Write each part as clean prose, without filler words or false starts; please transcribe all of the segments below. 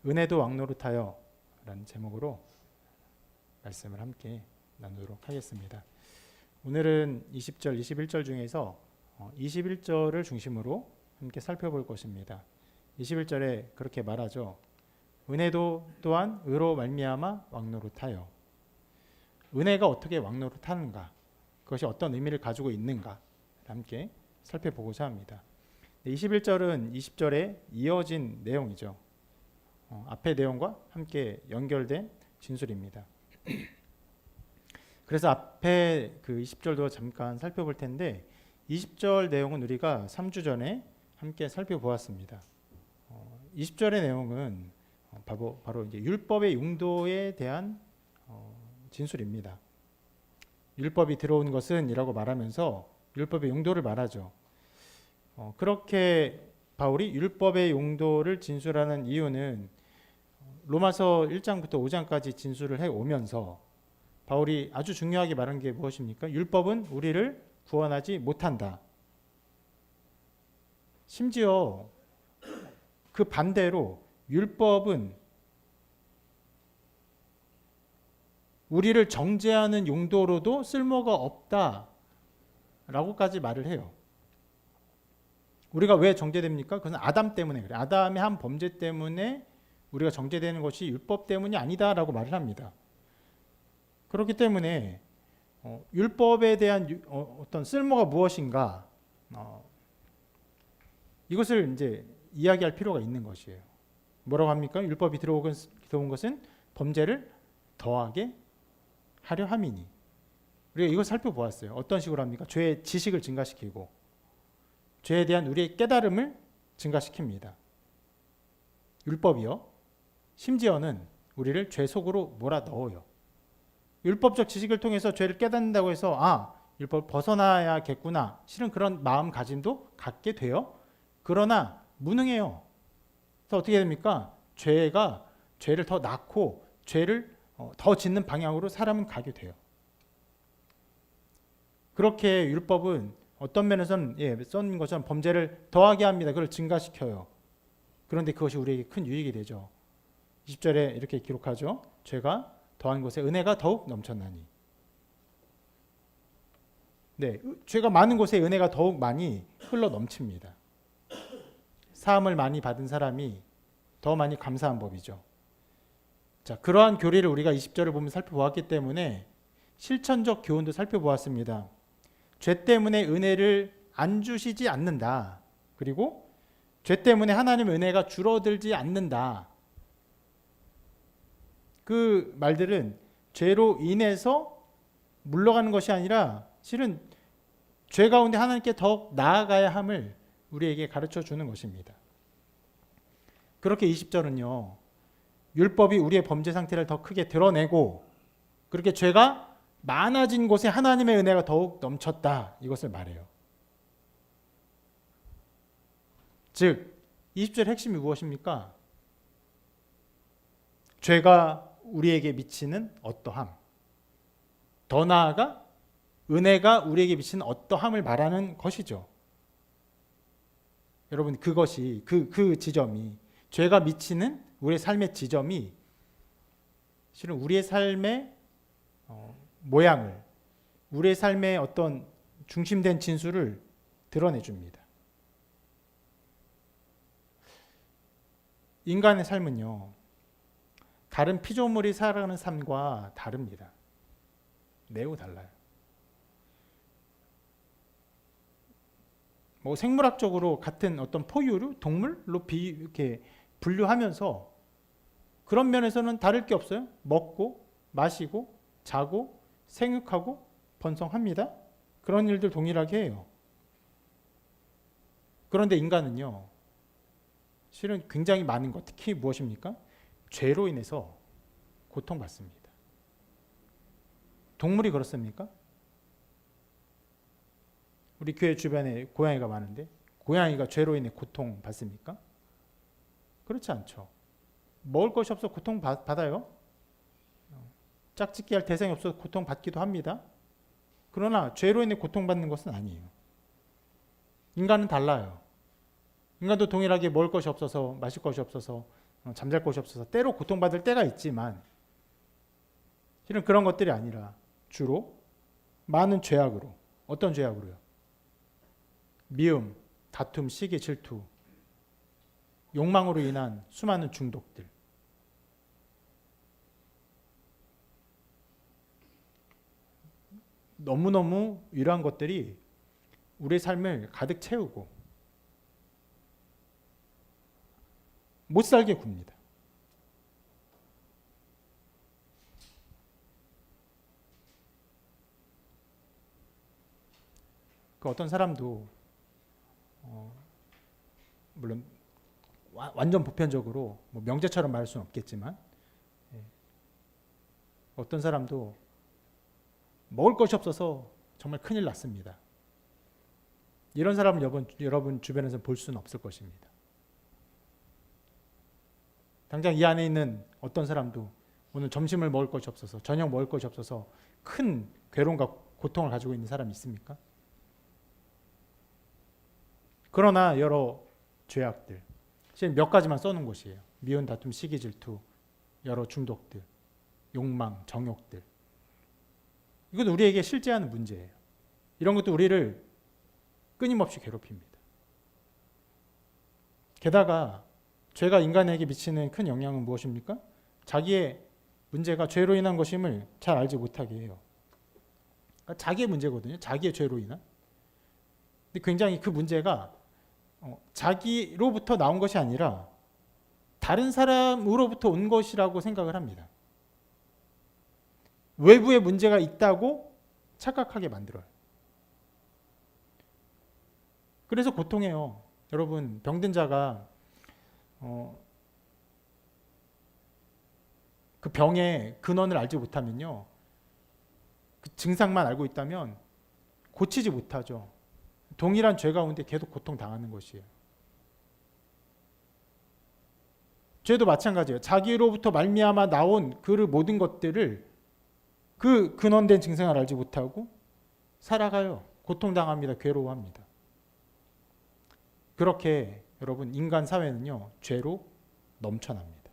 은혜도 왕노릇하여 라는 제목으로 말씀을 함께 나누도록 하겠습니다. 오늘은 20절, 21절 중에서 21절을 중심으로 함께 살펴볼 것입니다. 21절에 그렇게 말하죠. 은혜도 또한 의로 말미암아 왕노릇하여. 은혜가 어떻게 왕노릇하는가, 그것이 어떤 의미를 가지고 있는가 함께 살펴보고자 합니다. 21절은 20절에 이어진 내용이죠. 앞의 내용과 함께 연결된 진술입니다. 그래서 앞에 그 20절도 잠깐 살펴볼 텐데 20절 내용은 우리가 3주 전에 함께 살펴보았습니다. 20절의 내용은 바로 이제 율법의 용도에 대한 진술입니다. 율법이 들어온 것은 이라고 말하면서 율법의 용도를 말하죠. 그렇게 바울이 율법의 용도를 진술하는 이유는 로마서 1장부터 5장까지 진술을 해오면서 바울이 아주 중요하게 말한 게 무엇입니까? 율법은 우리를 구원하지 못한다. 심지어 그 반대로 율법은 우리를 정죄하는 용도로도 쓸모가 없다라고까지 말을 해요. 우리가 왜 정죄됩니까? 그것은 아담 때문에 그래. 아담의 한 범죄 때문에 우리가 정죄되는 것이 율법 때문이 아니다라고 말을 합니다. 그렇기 때문에 율법에 대한 어떤 쓸모가 무엇인가, 이것을 이제 이야기할 필요가 있는 것이에요. 뭐라고 합니까? 율법이 들어온 것은 범죄를 더하게 하려 함이니. 우리가 이거 살펴보았어요. 어떤 식으로 합니까? 죄의 지식을 증가시키고 죄에 대한 우리의 깨달음을 증가시킵니다. 율법이요. 심지어는 우리를 죄 속으로 몰아넣어요. 율법적 지식을 통해서 죄를 깨닫는다고 해서 율법을 벗어나야겠구나. 실은 그런 마음가짐도 갖게 돼요. 그러나 무능해요. 그래서 어떻게 됩니까? 죄를 더 낳고 죄를 더 짓는 방향으로 사람은 가게 돼요. 그렇게 율법은 어떤 면에서는 써는 것처럼 범죄를 더하게 합니다. 그걸 증가시켜요. 그런데 그것이 우리에게 큰 유익이 되죠. 20절에 이렇게 기록하죠. 죄가 더한 곳에 은혜가 더욱 넘쳤나니. 네, 죄가 많은 곳에 은혜가 더욱 많이 흘러 넘칩니다. 사함을 많이 받은 사람이 더 많이 감사한 법이죠. 자, 그러한 교리를 우리가 20절을 보면 살펴보았기 때문에 실천적 교훈도 살펴보았습니다. 죄 때문에 은혜를 안 주시지 않는다. 그리고 죄 때문에 하나님의 은혜가 줄어들지 않는다. 그 말들은 죄로 인해서 물러가는 것이 아니라 실은 죄 가운데 하나님께 더욱 나아가야 함을 우리에게 가르쳐 주는 것입니다. 그렇게 20절은요. 율법이 우리의 범죄 상태를 더 크게 드러내고 그렇게 죄가 많아진 곳에 하나님의 은혜가 더욱 넘쳤다. 이것을 말해요. 즉 20절의 핵심이 무엇입니까? 죄가 우리에게 미치는 어떠함, 더 나아가 은혜가 우리에게 미치는 어떠함을 말하는 것이죠. 여러분, 그것이 그 지점이, 죄가 미치는 우리의 삶의 지점이 실은 우리의 삶의 모양을, 우리의 삶의 어떤 중심된 진수를 드러내줍니다. 인간의 삶은요, 다른 피조물이 살아가는 삶과 다릅니다. 매우 달라요. 생물학적으로 같은 어떤 포유류, 동물로 이렇게 분류하면서 그런 면에서는 다를 게 없어요. 먹고, 마시고, 자고, 생육하고, 번성합니다. 그런 일들 동일하게 해요. 그런데 인간은요, 실은 굉장히 많은 것, 특히 무엇입니까? 죄로 인해서 고통받습니다. 동물이 그렇습니까? 우리 교회 주변에 고양이가 많은데 고양이가 죄로 인해 고통받습니까? 그렇지 않죠. 먹을 것이 없어 고통받아요. 짝짓기 할 대상이 없어서 고통받기도 합니다. 그러나 죄로 인해 고통받는 것은 아니에요. 인간은 달라요. 인간도 동일하게 먹을 것이 없어서, 마실 것이 없어서 잠잘 곳이 없어서 때로 고통받을 때가 있지만 실은 그런 것들이 아니라 주로 많은 죄악으로, 어떤 죄악으로요? 미움, 다툼, 시기, 질투, 욕망으로 인한 수많은 중독들. 너무너무 이러한 것들이 우리의 삶을 가득 채우고 못 살게 굽니다. 그 어떤 사람도 물론 완전 보편적으로 뭐 명제처럼 말할 수는 없겠지만 어떤 사람도 먹을 것이 없어서 정말 큰일 났습니다. 이런 사람을 여러분 주변에서 볼 수는 없을 것입니다. 당장 이 안에 있는 어떤 사람도 오늘 점심을 먹을 것이 없어서, 저녁 먹을 것이 없어서 큰 괴로움과 고통을 가지고 있는 사람이 있습니까? 그러나 여러 죄악들, 실은 몇 가지만 써놓은 것이에요. 미운, 다툼, 시기, 질투, 여러 중독들, 욕망, 정욕들. 이건 우리에게 실제하는 문제예요. 이런 것도 우리를 끊임없이 괴롭힙니다. 게다가 죄가 인간에게 미치는 큰 영향은 무엇입니까? 자기의 문제가 죄로 인한 것임을 잘 알지 못하게 해요. 그러니까 자기의 문제거든요. 자기의 죄로 인한. 근데 굉장히 그 문제가 자기로부터 나온 것이 아니라 다른 사람으로부터 온 것이라고 생각을 합니다. 외부에 문제가 있다고 착각하게 만들어요. 그래서 고통해요. 여러분, 병든 자가 그 병의 근원을 알지 못하면요, 그 증상만 알고 있다면 고치지 못하죠. 동일한 죄 가운데 계속 고통당하는 것이에요. 죄도 마찬가지예요. 자기로부터 말미암아 나온 그 모든 것들을 그 근원된 증상을 알지 못하고 살아가요. 고통당합니다. 괴로워합니다. 그렇게 여러분, 인간 사회는요, 죄로 넘쳐납니다.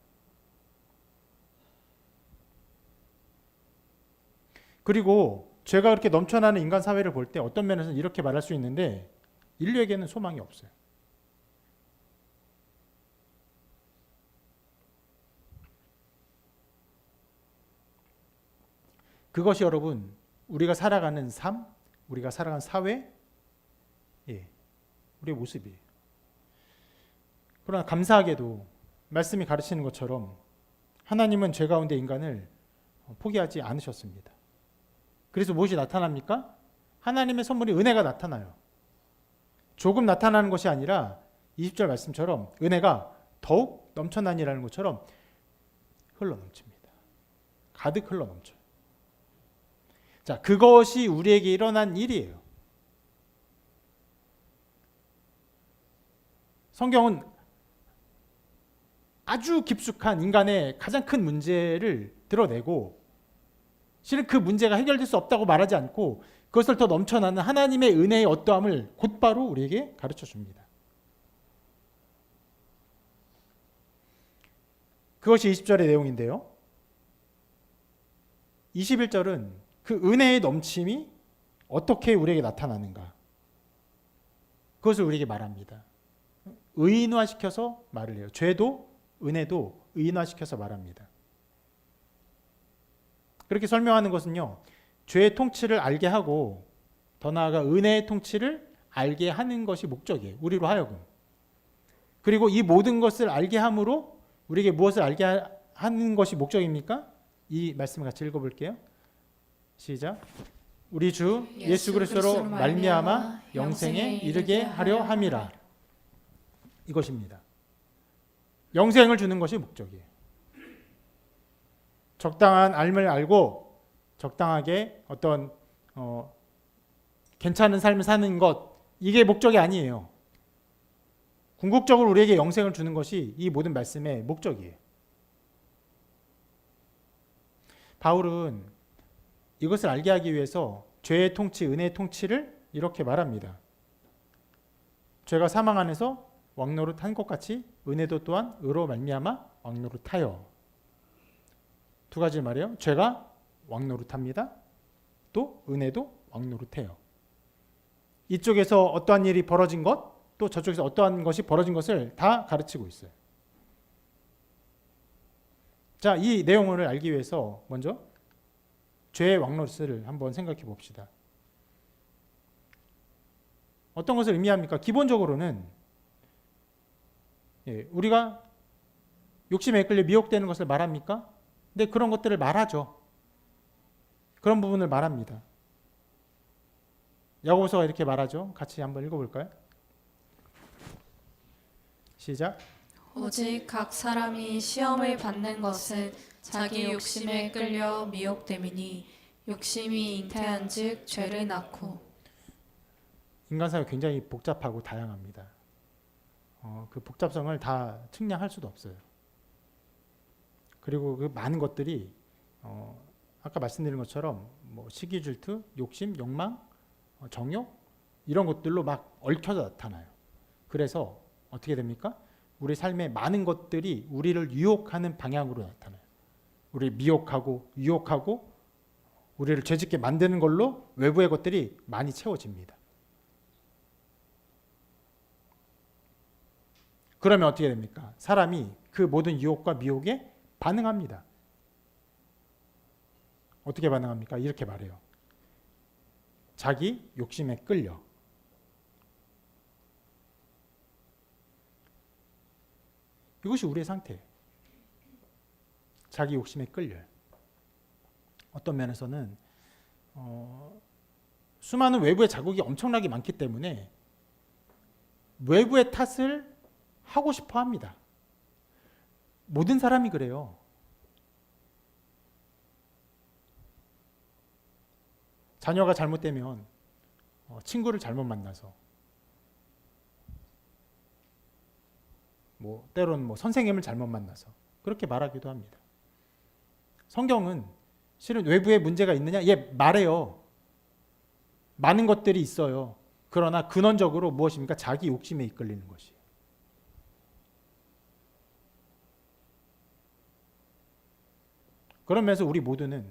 그리고 죄가 그렇게 넘쳐나는 인간 사회를 볼 때 어떤 면에서는 이렇게 말할 수 있는데 인류에게는 소망이 없어요. 그것이 여러분, 우리가 살아가는 삶, 우리가 살아가는 사회, 우리의 모습이에요. 그러나 감사하게도 말씀이 가르치는 것처럼 하나님은 죄 가운데 인간을 포기하지 않으셨습니다. 그래서 무엇이 나타납니까? 하나님의 선물이 은혜가 나타나요. 조금 나타나는 것이 아니라 20절 말씀처럼 은혜가 더욱 넘쳐나니라는 것처럼 흘러넘칩니다. 가득 흘러넘쳐요. 자, 그것이 우리에게 일어난 일이에요. 성경은 아주 깊숙한 인간의 가장 큰 문제를 드러내고 실은 그 문제가 해결될 수 없다고 말하지 않고 그것을 더 넘쳐나는 하나님의 은혜의 어떠함을 곧바로 우리에게 가르쳐 줍니다. 그것이 20절의 내용인데요. 21절은 그 은혜의 넘침이 어떻게 우리에게 나타나는가? 그것을 우리에게 말합니다. 의인화시켜서 말을 해요. 죄도 은혜도 의인화시켜서 말합니다. 그렇게 설명하는 것은요, 죄의 통치를 알게 하고 더 나아가 은혜의 통치를 알게 하는 것이 목적이에요. 우리로 하여금. 그리고 이 모든 것을 알게 함으로 우리에게 무엇을 알게 하는 것이 목적입니까? 이 말씀을 같이 읽어볼게요. 시작. 우리 주 예수 그리스도로 말미암아 영생에 이르게 하려 함이라. 이것입니다. 영생을 주는 것이 목적이에요. 적당한 알을 알고 적당하게 어떤 괜찮은 삶을 사는 것, 이게 목적이 아니에요. 궁극적으로 우리에게 영생을 주는 것이 이 모든 말씀의 목적이에요. 바울은 이것을 알게 하기 위해서 죄의 통치, 은혜의 통치를 이렇게 말합니다. 죄가 사망 안에서 왕노릇한 것 같이 은혜도 또한 의로 말미암아 왕노릇하여. 두 가지 말이에요. 죄가 왕노릇합니다. 또 은혜도 왕노릇해요. 이쪽에서 어떠한 일이 벌어진 것, 또 저쪽에서 어떠한 것이 벌어진 것을 다 가르치고 있어요. 자, 이 내용을 알기 위해서 먼저 죄의 왕노릇을 한번 생각해 봅시다. 어떤 것을 의미합니까? 기본적으로는 우리가 욕심에 이끌려 미혹되는 것을 말합니까? 근데 그런 것들을 말하죠. 그런 부분을 말합니다. 야고보서가 이렇게 말하죠. 같이 한번 읽어볼까요? 시작. 오직 각 사람이 시험을 받는 것은 자기 욕심에 끌려 미혹됨이니 욕심이 잉태한즉 죄를 낳고. 인간 사회가 굉장히 복잡하고 다양합니다. 그 복잡성을 다 측량할 수도 없어요. 그리고 그 많은 것들이 아까 말씀드린 것처럼 뭐 시기 질투, 욕심, 욕망, 정욕 이런 것들로 막 얽혀서 나타나요. 그래서 어떻게 됩니까? 우리 삶의 많은 것들이 우리를 유혹하는 방향으로 나타나요. 우리를 미혹하고 유혹하고 우리를 죄짓게 만드는 걸로 외부의 것들이 많이 채워집니다. 그러면 어떻게 됩니까? 사람이 그 모든 유혹과 미혹에 반응합니다. 어떻게 반응합니까? 이렇게 말해요. 자기 욕심에 끌려. 이것이 우리의 상태예요. 자기 욕심에 끌려요. 어떤 면에서는 수많은 외부의 자극이 엄청나게 많기 때문에 외부의 탓을 하고 싶어 합니다. 모든 사람이 그래요. 자녀가 잘못되면 친구를 잘못 만나서 때로는 선생님을 잘못 만나서 그렇게 말하기도 합니다. 성경은 실은 외부에 문제가 있느냐? 말해요. 많은 것들이 있어요. 그러나 근원적으로 무엇입니까? 자기 욕심에 이끌리는 것이에요. 그러면서 우리 모두는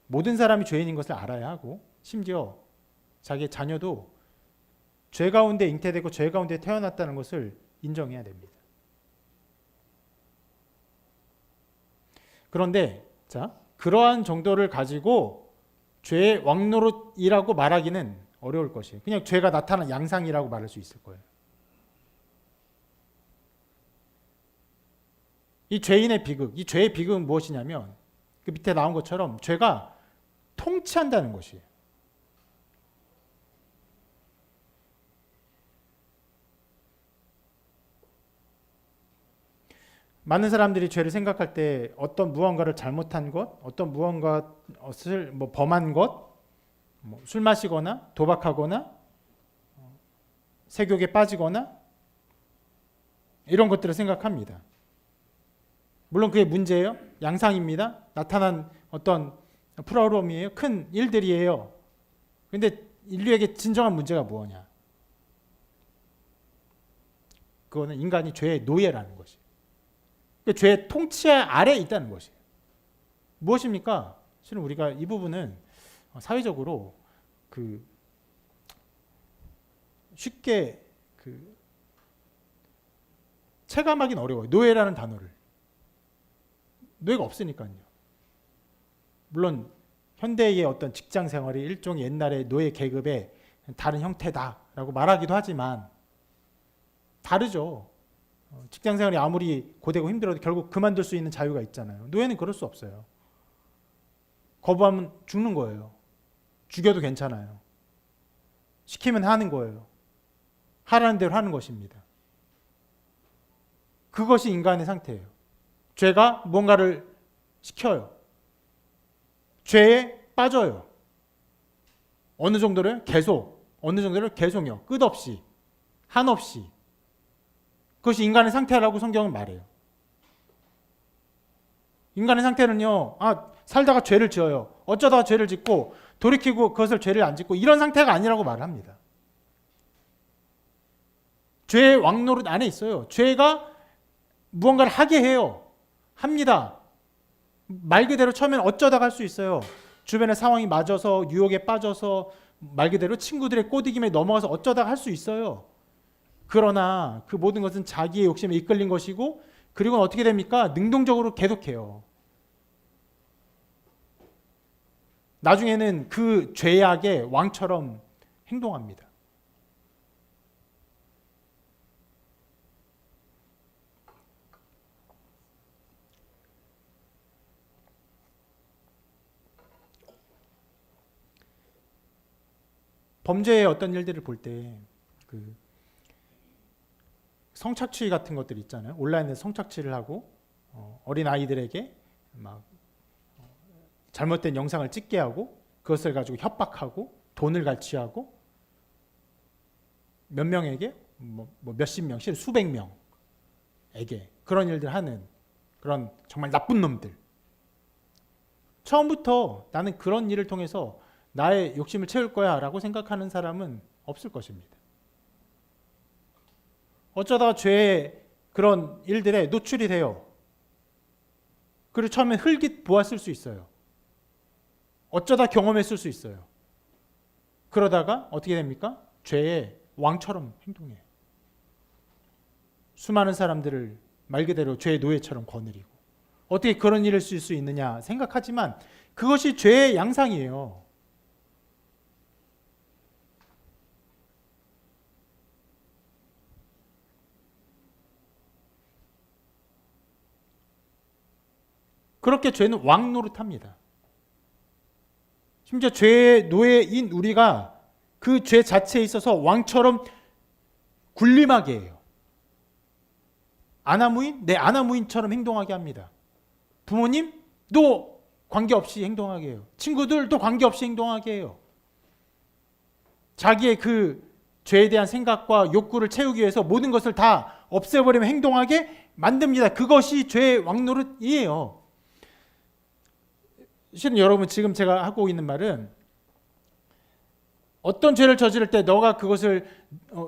모든 사람이 죄인인 것을 알아야 하고 심지어 자기의 자녀도 죄 가운데 잉태되고 죄 가운데 태어났다는 것을 인정해야 됩니다. 그런데 그러한 정도를 가지고 죄의 왕노릇이라고 말하기는 어려울 것이에요. 그냥 죄가 나타난 양상이라고 말할 수 있을 거예요. 이 죄인의 비극, 이 죄의 비극은 무엇이냐면 그 밑에 나온 것처럼 죄가 통치한다는 것이에요. 많은 사람들이 죄를 생각할 때 어떤 무언가를 잘못한 것, 어떤 무언가를 범한 것, 술 마시거나 도박하거나 세욕에 빠지거나 이런 것들을 생각합니다. 물론 그게 문제예요. 양상입니다. 나타난 어떤 프로그램이에요. 큰 일들이에요. 그런데 인류에게 진정한 문제가 뭐냐? 그거는 인간이 죄의 노예라는 것이에요. 죄의 통치 아래에 있다는 것이에요. 무엇입니까? 실은 우리가 이 부분은 사회적으로 쉽게 체감하기는 어려워요. 노예라는 단어를. 노예가 없으니까요. 물론 현대의 어떤 직장 생활이 일종의 옛날의 노예 계급의 다른 형태다라고 말하기도 하지만 다르죠. 직장 생활이 아무리 고되고 힘들어도 결국 그만둘 수 있는 자유가 있잖아요. 노예는 그럴 수 없어요. 거부하면 죽는 거예요. 죽여도 괜찮아요. 시키면 하는 거예요. 하라는 대로 하는 것입니다. 그것이 인간의 상태예요. 죄가 뭔가를 시켜요. 죄에 빠져요. 어느 정도를 계속, 어느 정도를 계속요. 끝없이, 한없이. 그것이 인간의 상태라고 성경은 말해요. 인간의 상태는요, 살다가 죄를 지어요. 어쩌다가 죄를 짓고 돌이키고 그것을 죄를 안 짓고 이런 상태가 아니라고 말합니다. 죄의 왕노릇 안에 있어요. 죄가 무언가를 하게 해요. 합니다. 말 그대로 처음엔 어쩌다가 할 수 있어요. 주변의 상황이 맞아서 유혹에 빠져서 말 그대로 친구들의 꼬드김에 넘어가서 어쩌다가 할 수 있어요. 그러나 그 모든 것은 자기의 욕심에 이끌린 것이고 그리고 어떻게 됩니까? 능동적으로 계속해요. 나중에는 그 죄악의 왕처럼 행동합니다. 범죄의 어떤 일들을 볼 때 그 성착취 같은 것들 있잖아요. 온라인에서 성착취를 하고 어린 아이들에게 막 잘못된 영상을 찍게 하고 그것을 가지고 협박하고 돈을 갈취하고 몇 명에게 뭐 몇십 명, 실 수백 명에게 그런 일들 하는 그런 정말 나쁜 놈들. 처음부터 나는 그런 일을 통해서 나의 욕심을 채울 거야 라고 생각하는 사람은 없을 것입니다. 어쩌다가 죄의 그런 일들에 노출이 돼요. 그리고 처음엔 흘깃 보았을 수 있어요. 어쩌다 경험했을 수 있어요. 그러다가 어떻게 됩니까? 죄의 왕처럼 행동해요. 수많은 사람들을 말 그대로 죄의 노예처럼 거느리고 어떻게 그런 일을 쓸 수 있느냐 생각하지만 그것이 죄의 양상이에요. 그렇게 죄는 왕노릇합니다. 심지어 죄의 노예인 우리가 그 죄 자체에 있어서 왕처럼 군림하게 해요. 아나무인? 내 아나무인처럼 행동하게 합니다. 부모님도 관계없이 행동하게 해요. 친구들도 관계없이 행동하게 해요. 자기의 그 죄에 대한 생각과 욕구를 채우기 위해서 모든 것을 다 없애버리면 행동하게 만듭니다. 그것이 죄의 왕노릇이에요. 실은 여러분 지금 제가 하고 있는 말은 어떤 죄를 저지를 때 너가 그것을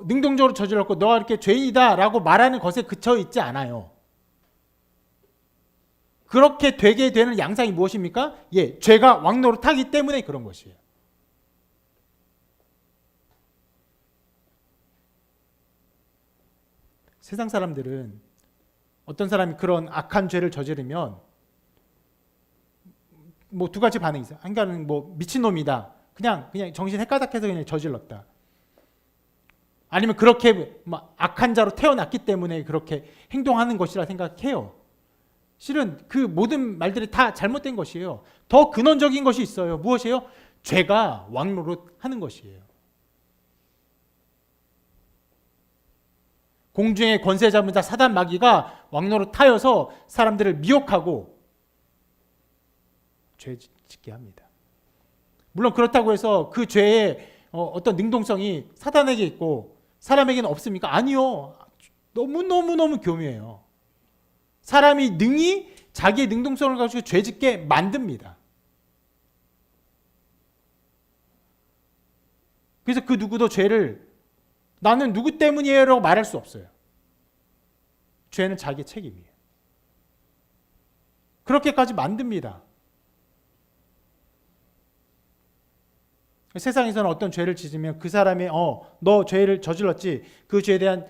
능동적으로 저질렀고 너가 이렇게 죄인이다 라고 말하는 것에 그쳐 있지 않아요. 그렇게 되게 되는 양상이 무엇입니까? 예, 죄가 왕노릇하기 때문에 그런 것이에요. 세상 사람들은 어떤 사람이 그런 악한 죄를 저지르면 뭐 두 가지 반응이 있어요. 한가는 뭐 미친놈이다. 그냥 정신 헷가닥해서 그냥 저질렀다. 아니면 그렇게 막 악한 자로 태어났기 때문에 그렇게 행동하는 것이라 생각해요. 실은 그 모든 말들이 다 잘못된 것이에요. 더 근원적인 것이 있어요. 무엇이에요? 죄가 왕노릇 하는 것이에요. 공중의 권세 잡은 자 사단 마귀가 왕노릇 하여서 사람들을 미혹하고 죄 짓게 합니다. 물론 그렇다고 해서 그 죄의 어떤 능동성이 사단에게 있고 사람에게는 없습니까? 아니요. 너무 교묘해요. 사람이 능히 자기의 능동성을 가지고 죄 짓게 만듭니다. 그래서 그 누구도 죄를 나는 누구 때문이에요 라고 말할 수 없어요. 죄는 자기의 책임이에요. 그렇게까지 만듭니다. 세상에서는 어떤 죄를 짓으면 그 사람이 너 죄를 저질렀지 그 죄에 대한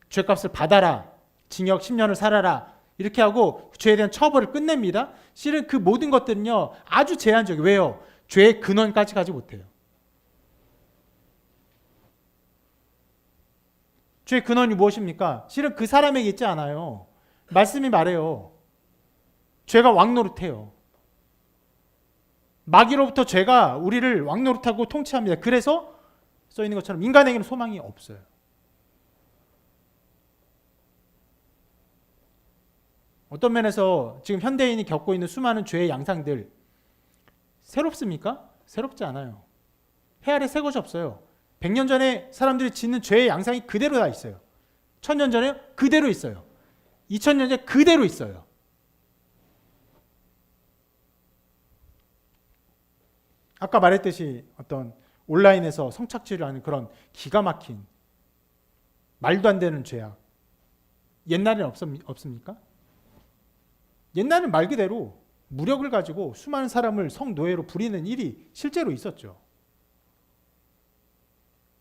죄값을 받아라 징역 10년을 살아라 이렇게 하고 그 죄에 대한 처벌을 끝냅니다. 실은 그 모든 것들은요 아주 제한적이에요. 왜요? 죄의 근원까지 가지 못해요. 죄의 근원이 무엇입니까? 실은 그 사람에게 있지 않아요. 말씀이 말해요. 죄가 왕노릇해요. 마귀로부터 죄가 우리를 왕노릇하고 통치합니다. 그래서 써 있는 것처럼 인간에게는 소망이 없어요. 어떤 면에서 지금 현대인이 겪고 있는 수많은 죄의 양상들 새롭습니까? 새롭지 않아요. 해 아래 새 것이 없어요. 100년 전에 사람들이 짓는 죄의 양상이 그대로 다 있어요. 1000년 전에 그대로 있어요. 2000년 전에 그대로 있어요. 아까 말했듯이 어떤 온라인에서 성착취를 하는 그런 기가 막힌 말도 안 되는 죄악. 옛날에는 없습니까? 옛날에는 말 그대로 무력을 가지고 수많은 사람을 성노예로 부리는 일이 실제로 있었죠.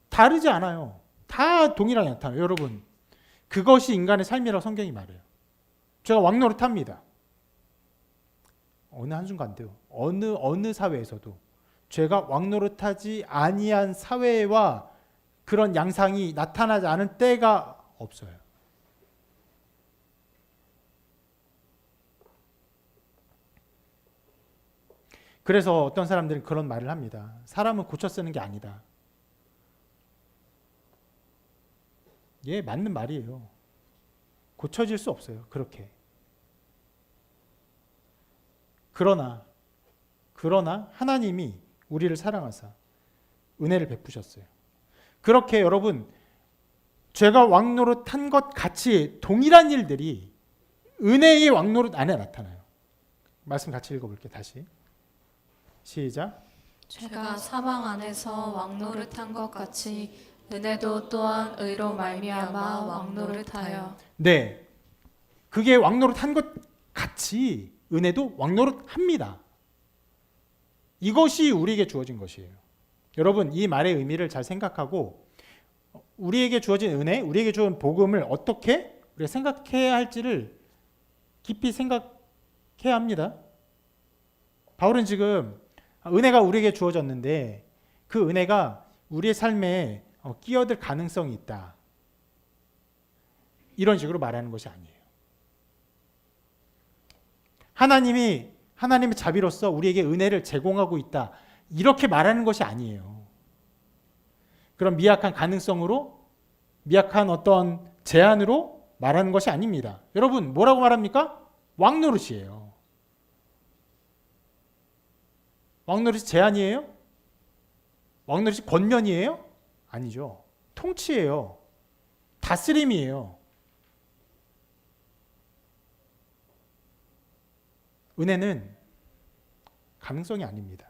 다르지 않아요. 다 동일하게 나타나요. 여러분, 그것이 인간의 삶이라고 성경이 말해요. 제가 왕노릇합니다. 어느 한순간도요. 어느 사회에서도 죄가 왕노릇하지 아니한 사회와 그런 양상이 나타나지 않은 때가 없어요. 그래서 어떤 사람들은 그런 말을 합니다. 사람은 고쳐 쓰는 게 아니다. 예, 맞는 말이에요. 고쳐질 수 없어요. 그렇게. 그러나 하나님이 우리를 사랑하사 은혜를 베푸셨어요. 그렇게 여러분, 죄가 왕노릇한 것 같이 동일한 일들이 은혜의 왕노릇 안에 나타나요. 말씀 같이 읽어볼게요. 다시. 시작. 죄가 사망 안에서 왕노릇한 것 같이 은혜도 또한 의로 말미암아 왕노릇하여. 네, 그게 왕노릇한 것 같이 은혜도 왕노릇합니다. 이것이 우리에게 주어진 것이에요. 여러분, 이 말의 의미를 잘 생각하고 우리에게 주어진 은혜, 우리에게 주어진 복음을 어떻게 우리가 생각해야 할지를 깊이 생각해야 합니다. 바울은 지금 은혜가 우리에게 주어졌는데 그 은혜가 우리의 삶에 끼어들 가능성이 있다. 이런 식으로 말하는 것이 아니에요. 하나님의 자비로서 우리에게 은혜를 제공하고 있다. 이렇게 말하는 것이 아니에요. 그런 미약한 가능성으로, 미약한 어떤 제안으로 말하는 것이 아닙니다. 여러분, 뭐라고 말합니까? 왕노릇이에요. 왕노릇이 제안이에요? 왕노릇이 권면이에요? 아니죠. 통치예요. 다스림이에요. 은혜는 가능성이 아닙니다.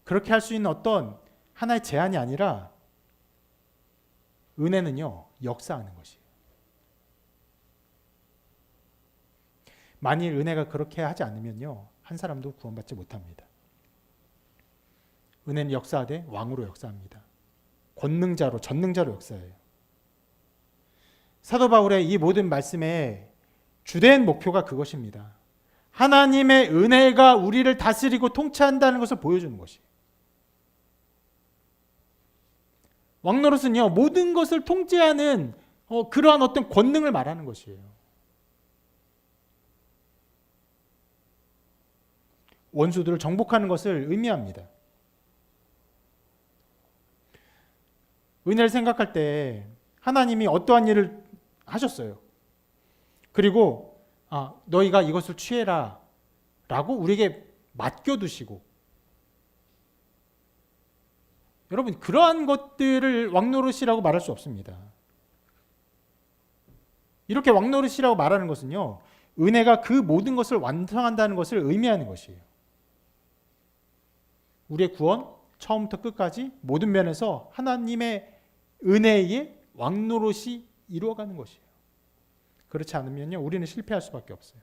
그렇게 할 수 있는 어떤 하나의 제안이 아니라 은혜는요, 역사하는 것이에요. 만일 은혜가 그렇게 하지 않으면요, 한 사람도 구원받지 못합니다. 은혜는 역사하되 왕으로 역사합니다. 권능자로, 전능자로 역사해요. 사도 바울의 이 모든 말씀의 주된 목표가 그것입니다. 하나님의 은혜가 우리를 다스리고 통치한다는 것을 보여주는 것이에요. 왕노릇은요, 모든 것을 통제하는 그러한 어떤 권능을 말하는 것이에요. 원수들을 정복하는 것을 의미합니다. 은혜를 생각할 때 하나님이 어떠한 일을 하셨어요. 그리고 너희가 이것을 취해라 라고 우리에게 맡겨두시고, 여러분, 그러한 것들을 왕노릇이라고 말할 수 없습니다. 이렇게 왕노릇이라고 말하는 것은요, 은혜가 그 모든 것을 완성한다는 것을 의미하는 것이에요. 우리의 구원 처음부터 끝까지 모든 면에서 하나님의 은혜의 왕노릇이 이루어가는 것이에요. 그렇지 않으면요, 우리는 실패할 수밖에 없어요.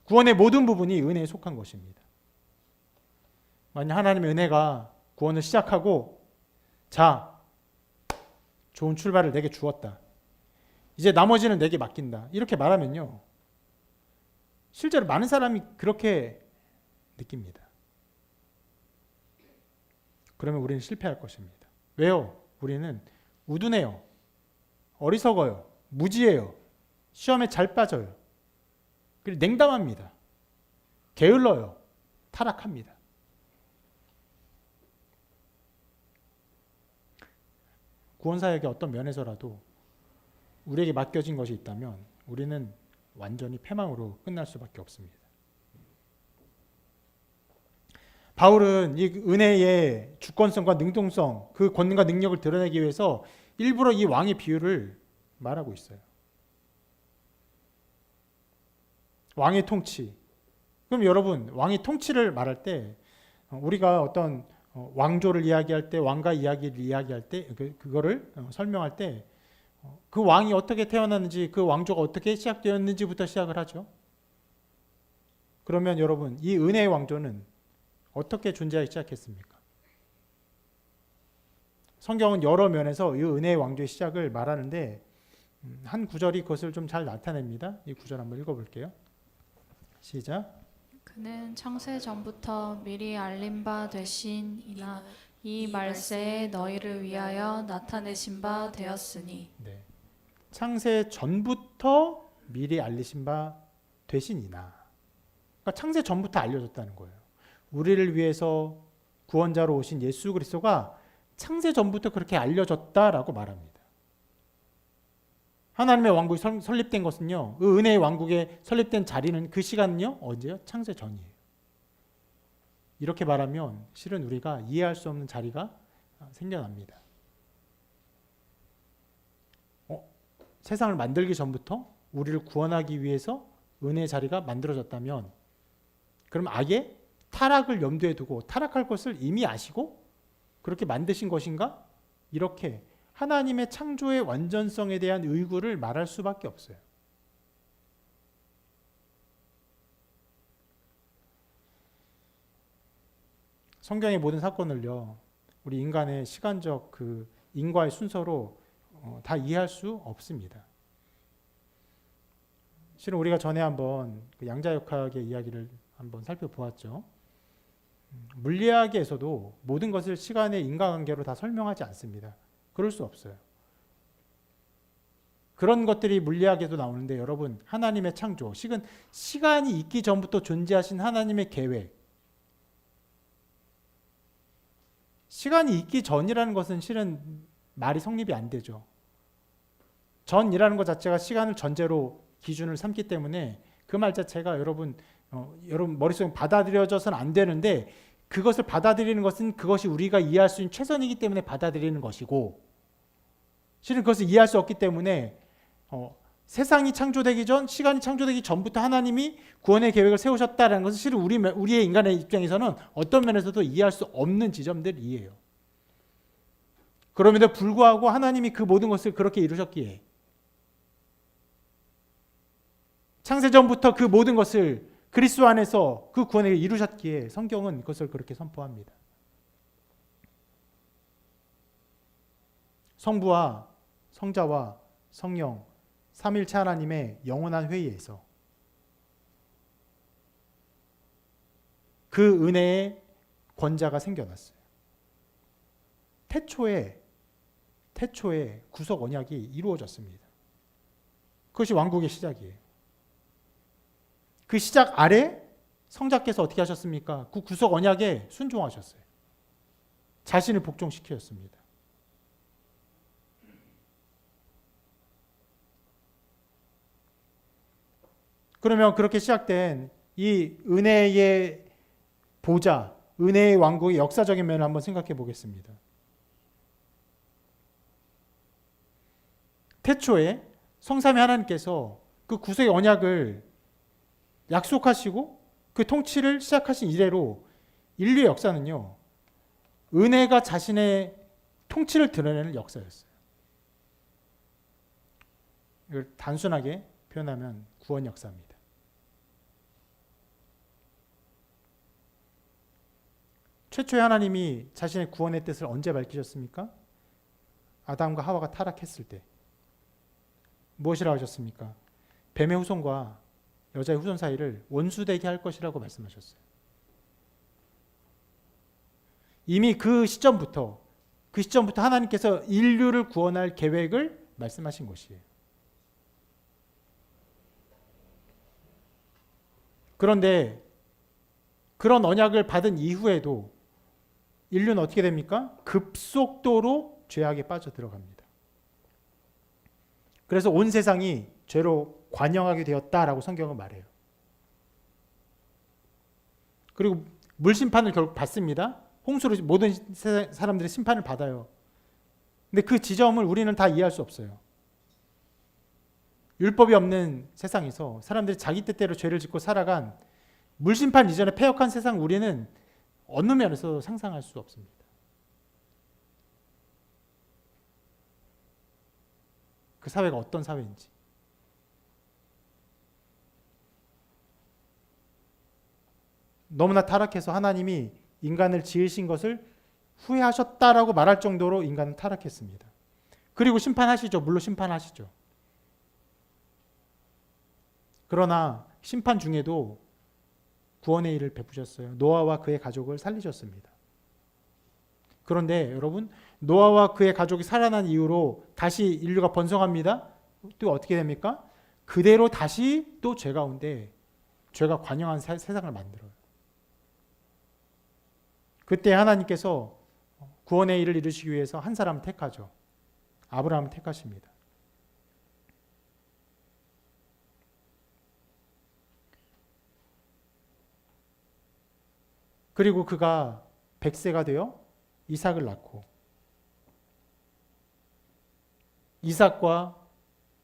구원의 모든 부분이 은혜에 속한 것입니다. 만약 하나님의 은혜가 구원을 시작하고, 자, 좋은 출발을 내게 주었다, 이제 나머지는 내게 맡긴다, 이렇게 말하면요, 실제로 많은 사람이 그렇게 느낍니다. 그러면 우리는 실패할 것입니다. 왜요? 우리는 우둔해요. 어리석어요. 무지해요. 시험에 잘 빠져요. 그리고 냉담합니다. 게을러요. 타락합니다. 구원사에게 어떤 면에서라도 우리에게 맡겨진 것이 있다면 우리는 완전히 패망으로 끝날 수밖에 없습니다. 바울은 이 은혜의 주권성과 능동성, 그 권능과 능력을 드러내기 위해서 일부러 이 왕의 비유를 말하고 있어요. 왕의 통치. 그럼 여러분, 왕의 통치를 말할 때 우리가 어떤 왕조를 이야기할 때, 왕가 이야기를 이야기할 때, 그거를 설명할 때 그 왕이 어떻게 태어났는지, 그 왕조가 어떻게 시작되었는지부터 시작을 하죠. 그러면 여러분, 이 은혜의 왕조는 어떻게 존재하기 시작했습니까? 성경은 여러 면에서 이 은혜의 왕조의 시작을 말하는데 한 구절이 그것을 좀 잘 나타냅니다. 이 구절 한번 읽어볼게요. 시작. 그는 창세 전부터 미리 알린 바 되신이나 이 말세에 너희를 위하여 나타내신 바 되었으니. 네. 창세 전부터 미리 알리신 바 되시니나. 그러니까 창세 전부터 알려졌다는 거예요. 우리를 위해서 구원자로 오신 예수 그리스도가 창세 전부터 그렇게 알려졌다라고 말합니다. 하나님의 왕국이 설립된 것은요, 그 은혜의 왕국에 설립된 자리는 그 시간은요, 언제요? 창세 전이에요. 이렇게 말하면 실은 우리가 이해할 수 없는 자리가 생겨납니다. 세상을 만들기 전부터 우리를 구원하기 위해서 은혜의 자리가 만들어졌다면 그럼 아예 타락을 염두에 두고 타락할 것을 이미 아시고 그렇게 만드신 것인가? 이렇게 하나님의 창조의 완전성에 대한 의구를 말할 수밖에 없어요. 성경의 모든 사건을요, 우리 인간의 시간적 그 인과의 순서로 다 이해할 수 없습니다. 실은 우리가 전에 한번 그 양자역학의 이야기를 한번 살펴보았죠. 물리학에서도 모든 것을 시간의 인과관계로 다 설명하지 않습니다. 그럴 수 없어요. 그런 것들이 물리학에도 나오는데 여러분, 하나님의 창조, 시간이 있기 전부터 존재하신 하나님의 계획, 시간이 있기 전이라는 것은 실은 말이 성립이 안 되죠. 전이라는 것 자체가 시간을 전제로 기준을 삼기 때문에 그 말 자체가 여러분 머릿속에 받아들여져서는 안 되는데, 그것을 받아들이는 것은 그것이 우리가 이해할 수 있는 최선이기 때문에 받아들이는 것이고, 실은 그것을 이해할 수 없기 때문에 세상이 창조되기 전, 시간이 창조되기 전부터 하나님이 구원의 계획을 세우셨다는 것은 실은 우리의 인간의 입장에서는 어떤 면에서도 이해할 수 없는 지점들이에요. 그럼에도 불구하고 하나님이 그 모든 것을 그렇게 이루셨기에, 창세 전부터 그 모든 것을 그리스도 안에서 그 구원을 이루셨기에 성경은 그것을 그렇게 선포합니다. 성부와 성자와 성령 삼일체 하나님의 영원한 회의에서 그 은혜의 권자가 생겨났어요. 태초에 구속 언약이 이루어졌습니다. 그것이 왕국의 시작이에요. 그 시작 아래 성자께서 어떻게 하셨습니까? 그 구속 언약에 순종하셨어요. 자신을 복종시키셨습니다. 그러면 그렇게 시작된 이 은혜의 보좌, 은혜의 왕국의 역사적인 면을 한번 생각해 보겠습니다. 태초에 성삼위 하나님께서 그 구속의 언약을 약속하시고 그 통치를 시작하신 이래로 인류의 역사는요, 은혜가 자신의 통치를 드러내는 역사였어요. 이걸 단순하게 표현하면 구원 역사입니다. 최초의 하나님이 자신의 구원의 뜻을 언제 밝히셨습니까? 아담과 하와가 타락했을 때. 무엇이라고 하셨습니까? 뱀의 후손과 여자의 후손 사이를 원수되게 할 것이라고 말씀하셨어요. 이미 그 시점부터 하나님께서 인류를 구원할 계획을 말씀하신 것이에요. 그런데 그런 언약을 받은 이후에도 인류는 어떻게 됩니까? 급속도로 죄악에 빠져 들어갑니다. 그래서 온 세상이 죄로 관영하게 되었다라고 성경은 말해요. 그리고 물심판을 결국 받습니다. 홍수로 모든 사람들이 심판을 받아요. 근데 그 지점을 우리는 다 이해할 수 없어요. 율법이 없는 세상에서 사람들이 자기 뜻대로 죄를 짓고 살아간 물심판 이전에 패역한 세상, 우리는 어느 면에서 상상할 수 없습니다. 그 사회가 어떤 사회인지. 너무나 타락해서 하나님이 인간을 지으신 것을 후회하셨다라고 말할 정도로 인간은 타락했습니다. 그리고 심판하시죠. 물론 심판하시죠. 그러나 심판 중에도 구원의 일을 베푸셨어요. 노아와 그의 가족을 살리셨습니다. 그런데 여러분, 노아와 그의 가족이 살아난 이후로 다시 인류가 번성합니다. 또 어떻게 됩니까? 그대로 다시 또 죄 가운데 죄가 관영한 세상을 만들어요. 그때 하나님께서 구원의 일을 이루시기 위해서 한 사람을 택하죠. 아브라함을 택하십니다. 그리고 그가 100세가 되어 이삭을 낳고 이삭과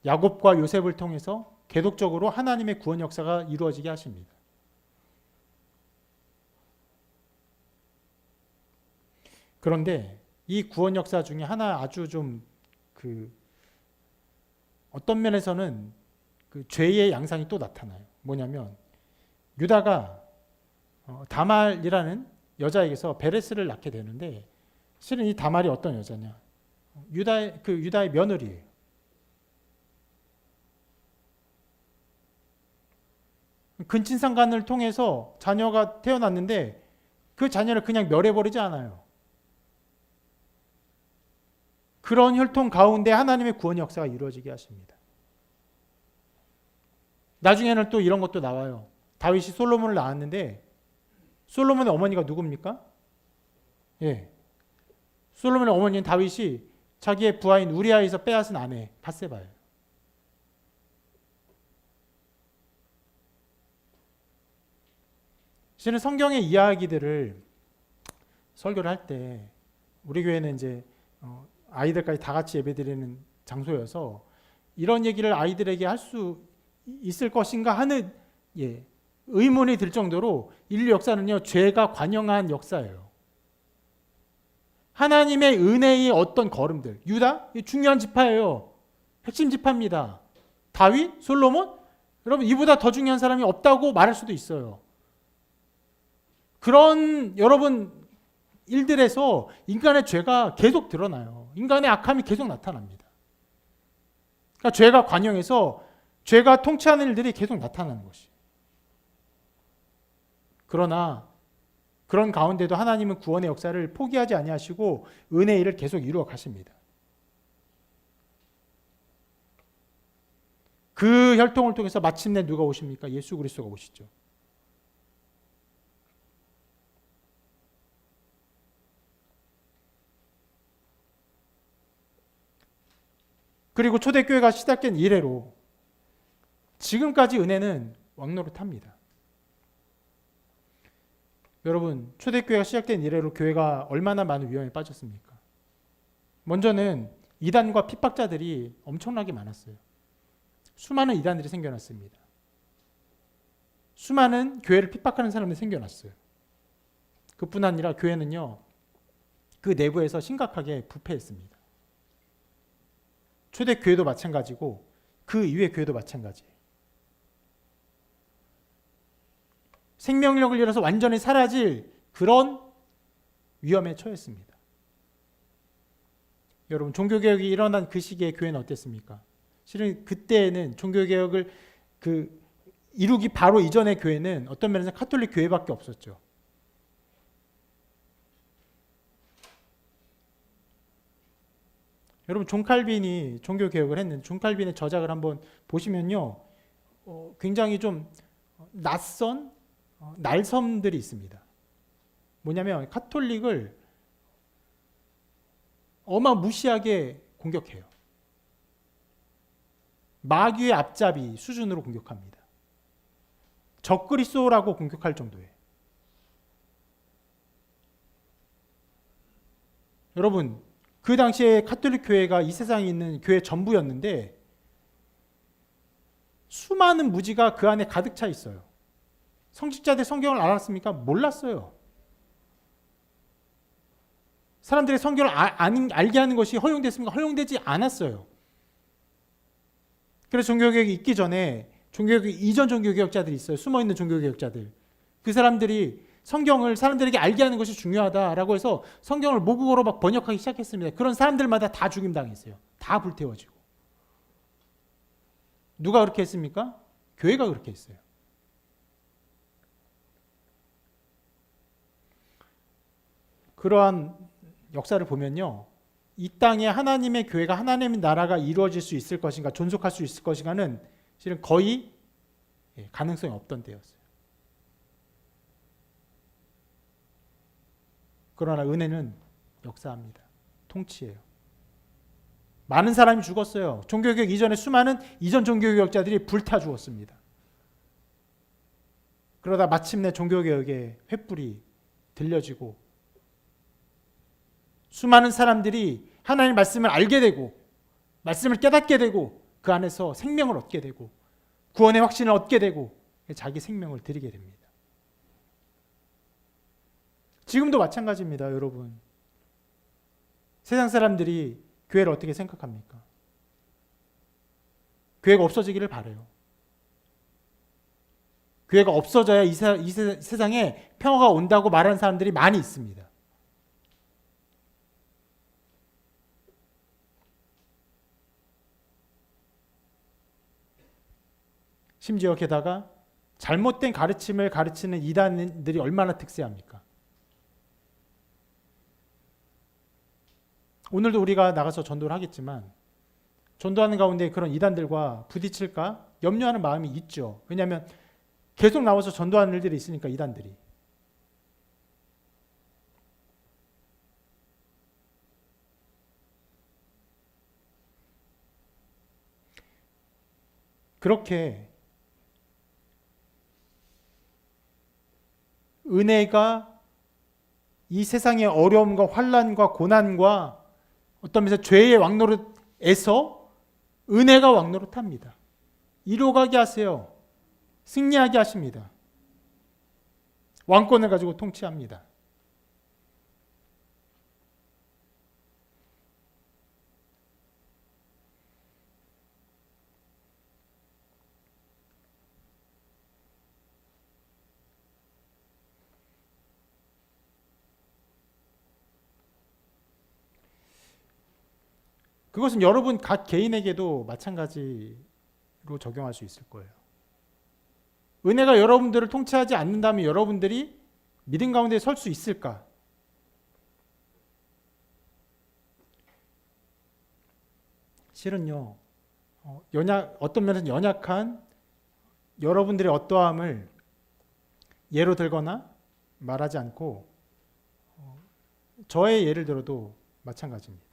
야곱과 요셉을 통해서 계속적으로 하나님의 구원 역사가 이루어지게 하십니다. 그런데 이 구원 역사 중에 하나 아주 좀 어떤 면에서는 그 죄의 양상이 또 나타나요. 뭐냐면 유다가 다말이라는 여자에게서 베레스를 낳게 되는데 실은 이 다말이 어떤 여자냐? 유다의 며느리예요. 근친상간을 통해서 자녀가 태어났는데 그 자녀를 그냥 멸해버리지 않아요. 그런 혈통 가운데 하나님의 구원 역사가 이루어지게 하십니다. 나중에는 또 이런 것도 나와요. 다윗이 솔로몬을 낳았는데 솔로몬의 어머니가 누굽니까? 예. 솔로몬의 어머니는 다윗이 자기의 부하인 우리아에서 빼앗은 아내 밧세바예요. 실은 성경의 이야기들을 설교를 할 때 우리 교회는 이제 아이들까지 다 같이 예배드리는 장소여서 이런 얘기를 아이들에게 할 수 있을 것인가 하는 의문이 들 정도로 인류 역사는요, 죄가 관영한 역사예요. 하나님의 은혜의 어떤 걸음들, 유다 중요한 지파예요. 핵심 지파입니다. 다윗, 솔로몬, 여러분 이보다 더 중요한 사람이 없다고 말할 수도 있어요. 그런 여러분 일들에서 인간의 죄가 계속 드러나요. 인간의 악함이 계속 나타납니다. 그러니까 죄가 관영해서 죄가 통치하는 일들이 계속 나타나는 것이. 그러나 그런 가운데도 하나님은 구원의 역사를 포기하지 아니하시고 은혜의 일을 계속 이루어 가십니다. 그 혈통을 통해서 마침내 누가 오십니까? 예수 그리스도가 오시죠. 그리고 초대교회가 시작된 이래로 지금까지 은혜는 왕노릇합니다. 여러분, 초대교회가 시작된 이래로 교회가 얼마나 많은 위험에 빠졌습니까? 먼저는 이단과 핍박자들이 엄청나게 많았어요. 수많은 이단들이 생겨났습니다. 수많은 교회를 핍박하는 사람들이 생겨났어요. 그뿐 아니라 교회는요, 그 내부에서 심각하게 부패했습니다. 초대교회도 마찬가지고 그 이후의 교회도 마찬가지예요. 생명력을 잃어서 완전히 사라질 그런 위험에 처했습니다. 여러분, 종교개혁이 일어난 그 시기에 교회는 어땠습니까? 실은 그때는 종교개혁을 이루기 바로 이전의 교회는 어떤 면에서 카톨릭 교회밖에 없었죠. 여러분, 존 칼빈이 종교개혁을 했는데 존 칼빈의 저작을 한번 보시면요, 굉장히 좀 낯선 날섬들이 있습니다. 뭐냐면 카톨릭을 어마무시하게 공격해요. 마귀의 앞잡이 수준으로 공격합니다. 적그리스도라고 공격할 정도예요. 여러분, 그 당시에 카톨릭 교회가 이 세상에 있는 교회 전부였는데 수많은 무지가 그 안에 가득 차 있어요. 성직자들 성경을 알았습니까? 몰랐어요. 사람들의 성경을 알게 하는 것이 허용됐습니까? 허용되지 않았어요. 그래서 종교개혁이 있기 전에 종교개혁 이전 종교개혁자들이 있어요. 숨어있는 종교개혁자들. 그 사람들이 성경을 사람들에게 알게 하는 것이 중요하다라고 해서 성경을 모국어로 막 번역하기 시작했습니다. 그런 사람들마다 다 죽임당했어요. 다 불태워지고. 누가 그렇게 했습니까? 교회가 그렇게 했어요. 그러한 역사를 보면요. 이 땅에 하나님의 교회가 하나님의 나라가 이루어질 수 있을 것인가 존속할 수 있을 것인가는 실은 거의 가능성이 없던 때였어요. 그러나 은혜는 역사합니다. 통치예요. 많은 사람이 죽었어요. 종교개혁 이전에 수많은 이전 종교개혁자들이 불타 죽었습니다. 그러다 마침내 종교개혁의 횃불이 들려지고 수많은 사람들이 하나님의 말씀을 알게 되고 말씀을 깨닫게 되고 그 안에서 생명을 얻게 되고 구원의 확신을 얻게 되고 자기 생명을 드리게 됩니다. 지금도 마찬가지입니다, 여러분. 세상 사람들이 교회를 어떻게 생각합니까? 교회가 없어지기를 바라요. 교회가 없어져야 이 세상에 평화가 온다고 말하는 사람들이 많이 있습니다. 심지어 게다가 잘못된 가르침을 가르치는 이단들이 얼마나 특세합니까? 오늘도 우리가 나가서 전도를 하겠지만 전도하는 가운데 그런 이단들과 부딪힐까 염려하는 마음이 있죠. 왜냐하면 계속 나와서 전도하는 일들이 있으니까 이단들이. 그렇게 은혜가 이 세상의 어려움과 환난과 고난과 어떤 면에서 죄의 왕노릇에서 은혜가 왕노릇합니다. 이루어가게 하세요. 승리하게 하십니다. 왕권을 가지고 통치합니다. 그것은 여러분 각 개인에게도 마찬가지로 적용할 수 있을 거예요. 은혜가 여러분들을 통치하지 않는다면 여러분들이 믿음 가운데 설 수 있을까? 실은요, 어떤 면에서 연약한 여러분들의 어떠함을 예로 들거나 말하지 않고 저의 예를 들어도 마찬가지입니다.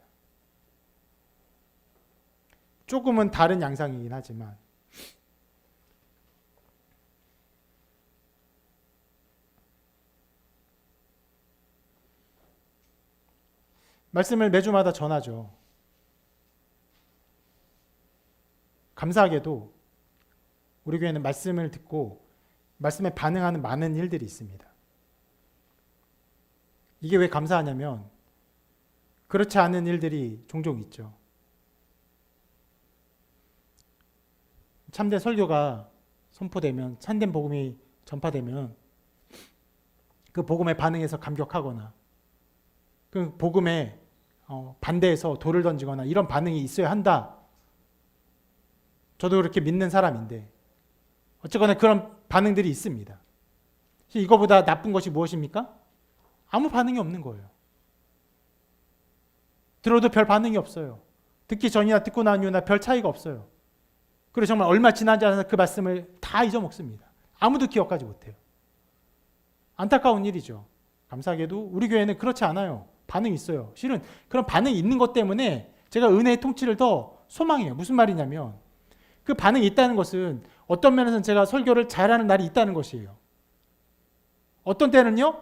조금은 다른 양상이긴 하지만 말씀을 매주마다 전하죠. 감사하게도 우리 교회는 말씀을 듣고 말씀에 반응하는 많은 일들이 있습니다. 이게 왜 감사하냐면 그렇지 않은 일들이 종종 있죠. 참된 설교가 선포되면 참된 복음이 전파되면 그 복음에 반응해서 감격하거나 그 복음에 반대해서 돌을 던지거나 이런 반응이 있어야 한다. 저도 그렇게 믿는 사람인데 어쨌거나 그런 반응들이 있습니다. 이거보다 나쁜 것이 무엇입니까? 아무 반응이 없는 거예요. 들어도 별 반응이 없어요. 듣기 전이나 듣고 난 이후나 별 차이가 없어요. 그리고 정말 얼마 지나지 않아서 그 말씀을 다 잊어먹습니다. 아무도 기억하지 못해요. 안타까운 일이죠. 감사하게도 우리 교회는 그렇지 않아요. 반응이 있어요. 실은 그런 반응이 있는 것 때문에 제가 은혜의 통치를 더 소망해요. 무슨 말이냐면 그 반응이 있다는 것은 어떤 면에서는 제가 설교를 잘하는 날이 있다는 것이에요. 어떤 때는요?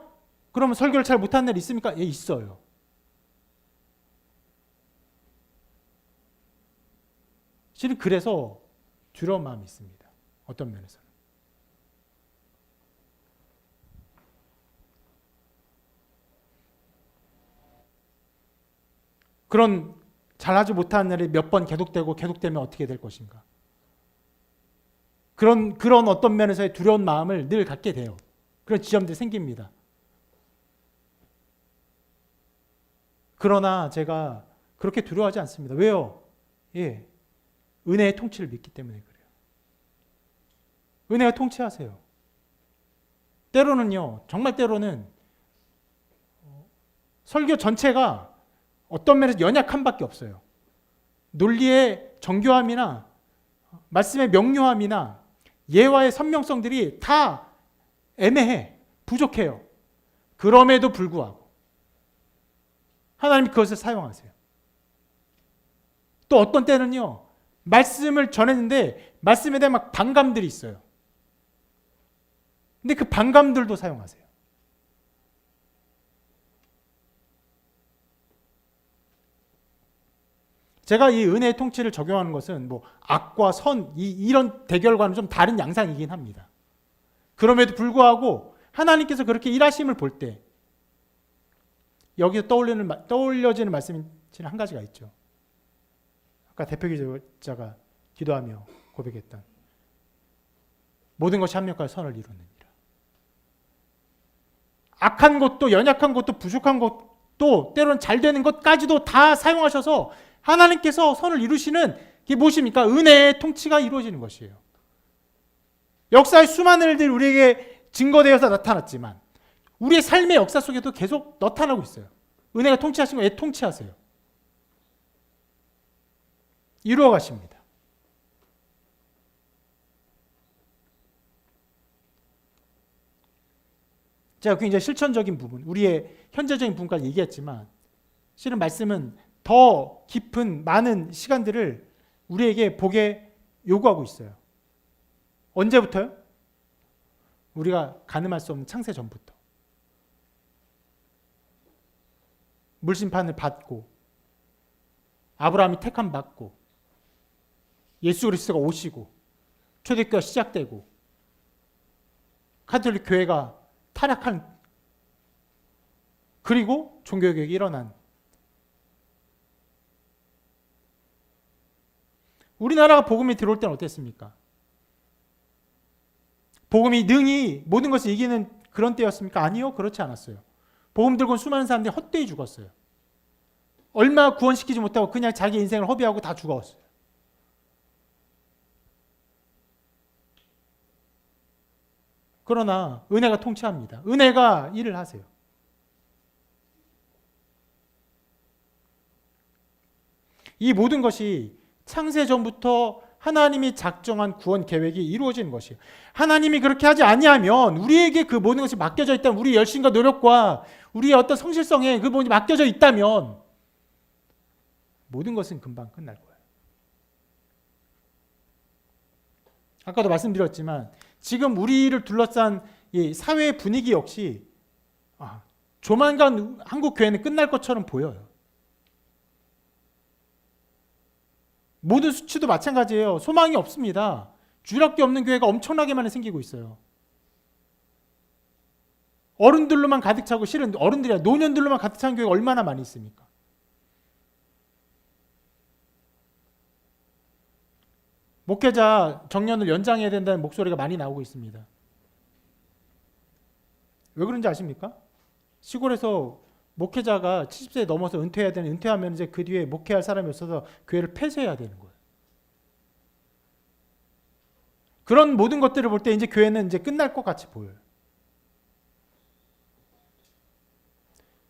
그러면 설교를 잘 못하는 날이 있습니까? 예, 있어요. 실은 그래서 두려운 마음이 있습니다. 어떤 면에서는. 그런 잘하지 못하는 일이 몇 번 계속되면 어떻게 될 것인가. 그런 어떤 면에서의 두려운 마음을 늘 갖게 돼요. 그런 지점들이 생깁니다. 그러나 제가 그렇게 두려워하지 않습니다. 왜요? 은혜의 통치를 믿기 때문에 그래요. 은혜가 통치하세요. 때로는요, 정말 때로는 설교 전체가 어떤 면에서 연약함밖에 없어요. 논리의 정교함이나 말씀의 명료함이나 예화의 선명성들이 다 애매해, 부족해요. 그럼에도 불구하고 하나님이 그것을 사용하세요. 또 어떤 때는요, 말씀을 전했는데 말씀에 대한 막 반감들이 있어요. 근데 그 반감들도 사용하세요. 제가 이 은혜의 통치를 적용하는 것은 뭐 악과 선 이런 대결과는 좀 다른 양상이긴 합니다. 그럼에도 불구하고 하나님께서 그렇게 일하심을 볼 때 여기서 떠올려지는 말씀이 한 가지가 있죠. 아까 대표 기자가 기도하며 고백했던 모든 것이 합력하여 선을 이루느니라. 악한 것도 연약한 것도 부족한 것도 때로는 잘 되는 것까지도 다 사용하셔서 하나님께서 선을 이루시는 게 무엇입니까? 은혜의 통치가 이루어지는 것이에요. 역사의 수많은 일들이 우리에게 증거되어서 나타났지만 우리의 삶의 역사 속에도 계속 나타나고 있어요. 은혜가 통치하신 거예요. 통치하세요. 이루어 가십니다. 제가 굉장히 실천적인 부분, 우리의 현재적인 부분까지 얘기했지만 실은 말씀은 더 깊은 많은 시간들을 우리에게 보게 요구하고 있어요. 언제부터요? 우리가 가늠할 수 없는 창세 전부터. 물심판을 받고 아브라함이 택함 받고 예수 그리스도가 오시고 초대교회가 시작되고 카톨릭 교회가 타락한 그리고 종교개혁이 일어난 우리나라가 복음이 들어올 때는 어땠습니까? 복음이 능히 모든 것을 이기는 그런 때였습니까? 아니요, 그렇지 않았어요. 복음 들고 수많은 사람들이 헛되이 죽었어요. 얼마 구원시키지 못하고 그냥 자기 인생을 허비하고 다 죽었어요. 그러나 은혜가 통치합니다. 은혜가 일을 하세요. 이 모든 것이 창세 전부터 하나님이 작정한 구원 계획이 이루어지는 것이에요. 하나님이 그렇게 하지 아니하면 우리에게 그 모든 것이 맡겨져 있다면 우리의 열심과 노력과 우리의 어떤 성실성에 그 부분이 맡겨져 있다면 모든 것은 금방 끝날 거예요. 아까도 말씀드렸지만 지금 우리를 둘러싼 이 사회의 분위기 역시 조만간 한국 교회는 끝날 것처럼 보여요. 모든 수치도 마찬가지예요. 소망이 없습니다. 주일학교 없는 교회가 엄청나게 많이 생기고 있어요. 어른들로만 가득 차고 실은 어른들이 아니라 노년들로만 가득 찬 교회가 얼마나 많이 있습니까? 목회자 정년을 연장해야 된다는 목소리가 많이 나오고 있습니다. 왜 그런지 아십니까? 시골에서 목회자가 70세 넘어서 은퇴해야 되는 은퇴하면 이제 그 뒤에 목회할 사람이 없어서 교회를 폐쇄해야 되는 거예요. 그런 모든 것들을 볼 때 이제 교회는 이제 끝날 것 같이 보여요.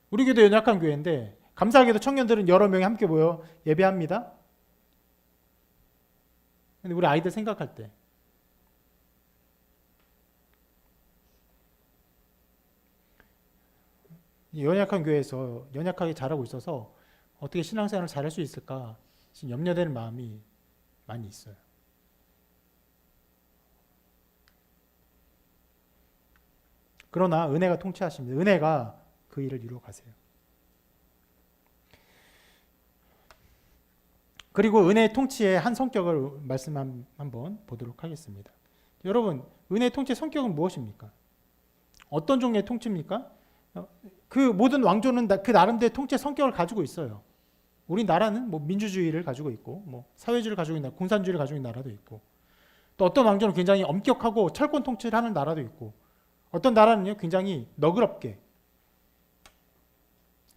우리 교회도 연약한 교회인데 감사하게도 청년들은 여러 명이 함께 모여 예배합니다. 근데 우리 아이들 생각할 때 연약한 교회에서 연약하게 자라고 있어서 어떻게 신앙생활을 잘할 수 있을까 지금 염려되는 마음이 많이 있어요. 그러나 은혜가 통치하십니다. 은혜가 그 일을 이루어 가세요. 그리고 은혜의 통치의 한 성격을 말씀 한번 보도록 하겠습니다. 여러분, 은혜의 통치의 성격은 무엇입니까? 어떤 종류의 통치입니까? 그 모든 왕조는 그 나름대로의 통치의 성격을 가지고 있어요. 우리나라는 뭐 민주주의를 가지고 있고 뭐 사회주의를 가지고 있는 공산주의를 가지고 있는 나라도 있고 또 어떤 왕조는 굉장히 엄격하고 철권 통치를 하는 나라도 있고 어떤 나라는요 굉장히 너그럽게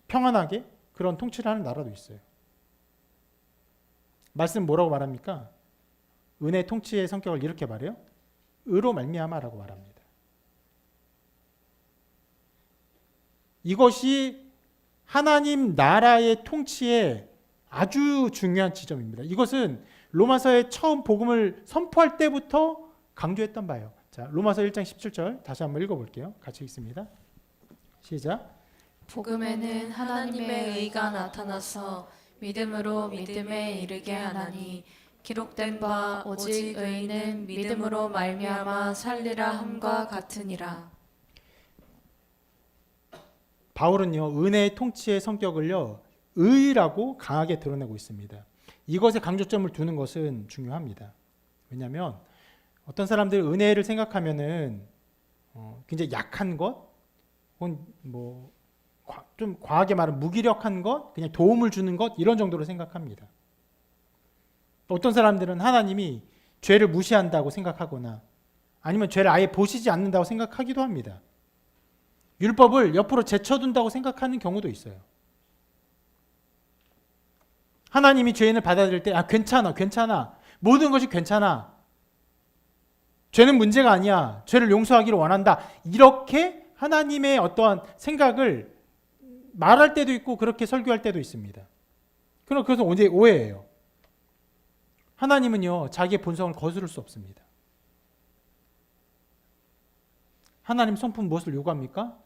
평안하게 그런 통치를 하는 나라도 있어요. 말씀 뭐라고 말합니까? 은혜 통치의 성격을 이렇게 말해요. 의로 말미암아라고 말합니다. 이것이 하나님 나라의 통치의 아주 중요한 지점입니다. 이것은 로마서의 처음 복음을 선포할 때부터 강조했던 바예요. 자, 로마서 1장 17절 다시 한번 읽어볼게요. 같이 읽습니다. 시작. 복음에는 하나님의 의가 나타나서 믿음으로 믿음에 이르게 하나니 기록된 바 오직 의인은 믿음으로 말미암아 살리라 함과 같으니라. 바울은요 은혜의 통치의 성격을요 의라고 강하게 드러내고 있습니다. 이것에 강조점을 두는 것은 중요합니다. 왜냐하면 어떤 사람들 은혜를 생각하면은 굉장히 약한 것, 혹은 뭐 좀 과하게 말하면 무기력한 것, 그냥 도움을 주는 것 이런 정도로 생각합니다. 어떤 사람들은 하나님이 죄를 무시한다고 생각하거나 아니면 죄를 아예 보시지 않는다고 생각하기도 합니다. 율법을 옆으로 제쳐둔다고 생각하는 경우도 있어요. 하나님이 죄인을 받아들일 때 괜찮아. 모든 것이 괜찮아. 죄는 문제가 아니야. 죄를 용서하기를 원한다. 이렇게 하나님의 어떠한 생각을 말할 때도 있고 그렇게 설교할 때도 있습니다. 그럼 그것은 오해예요. 하나님은요 자기의 본성을 거스를 수 없습니다. 하나님 성품 무엇을 요구합니까?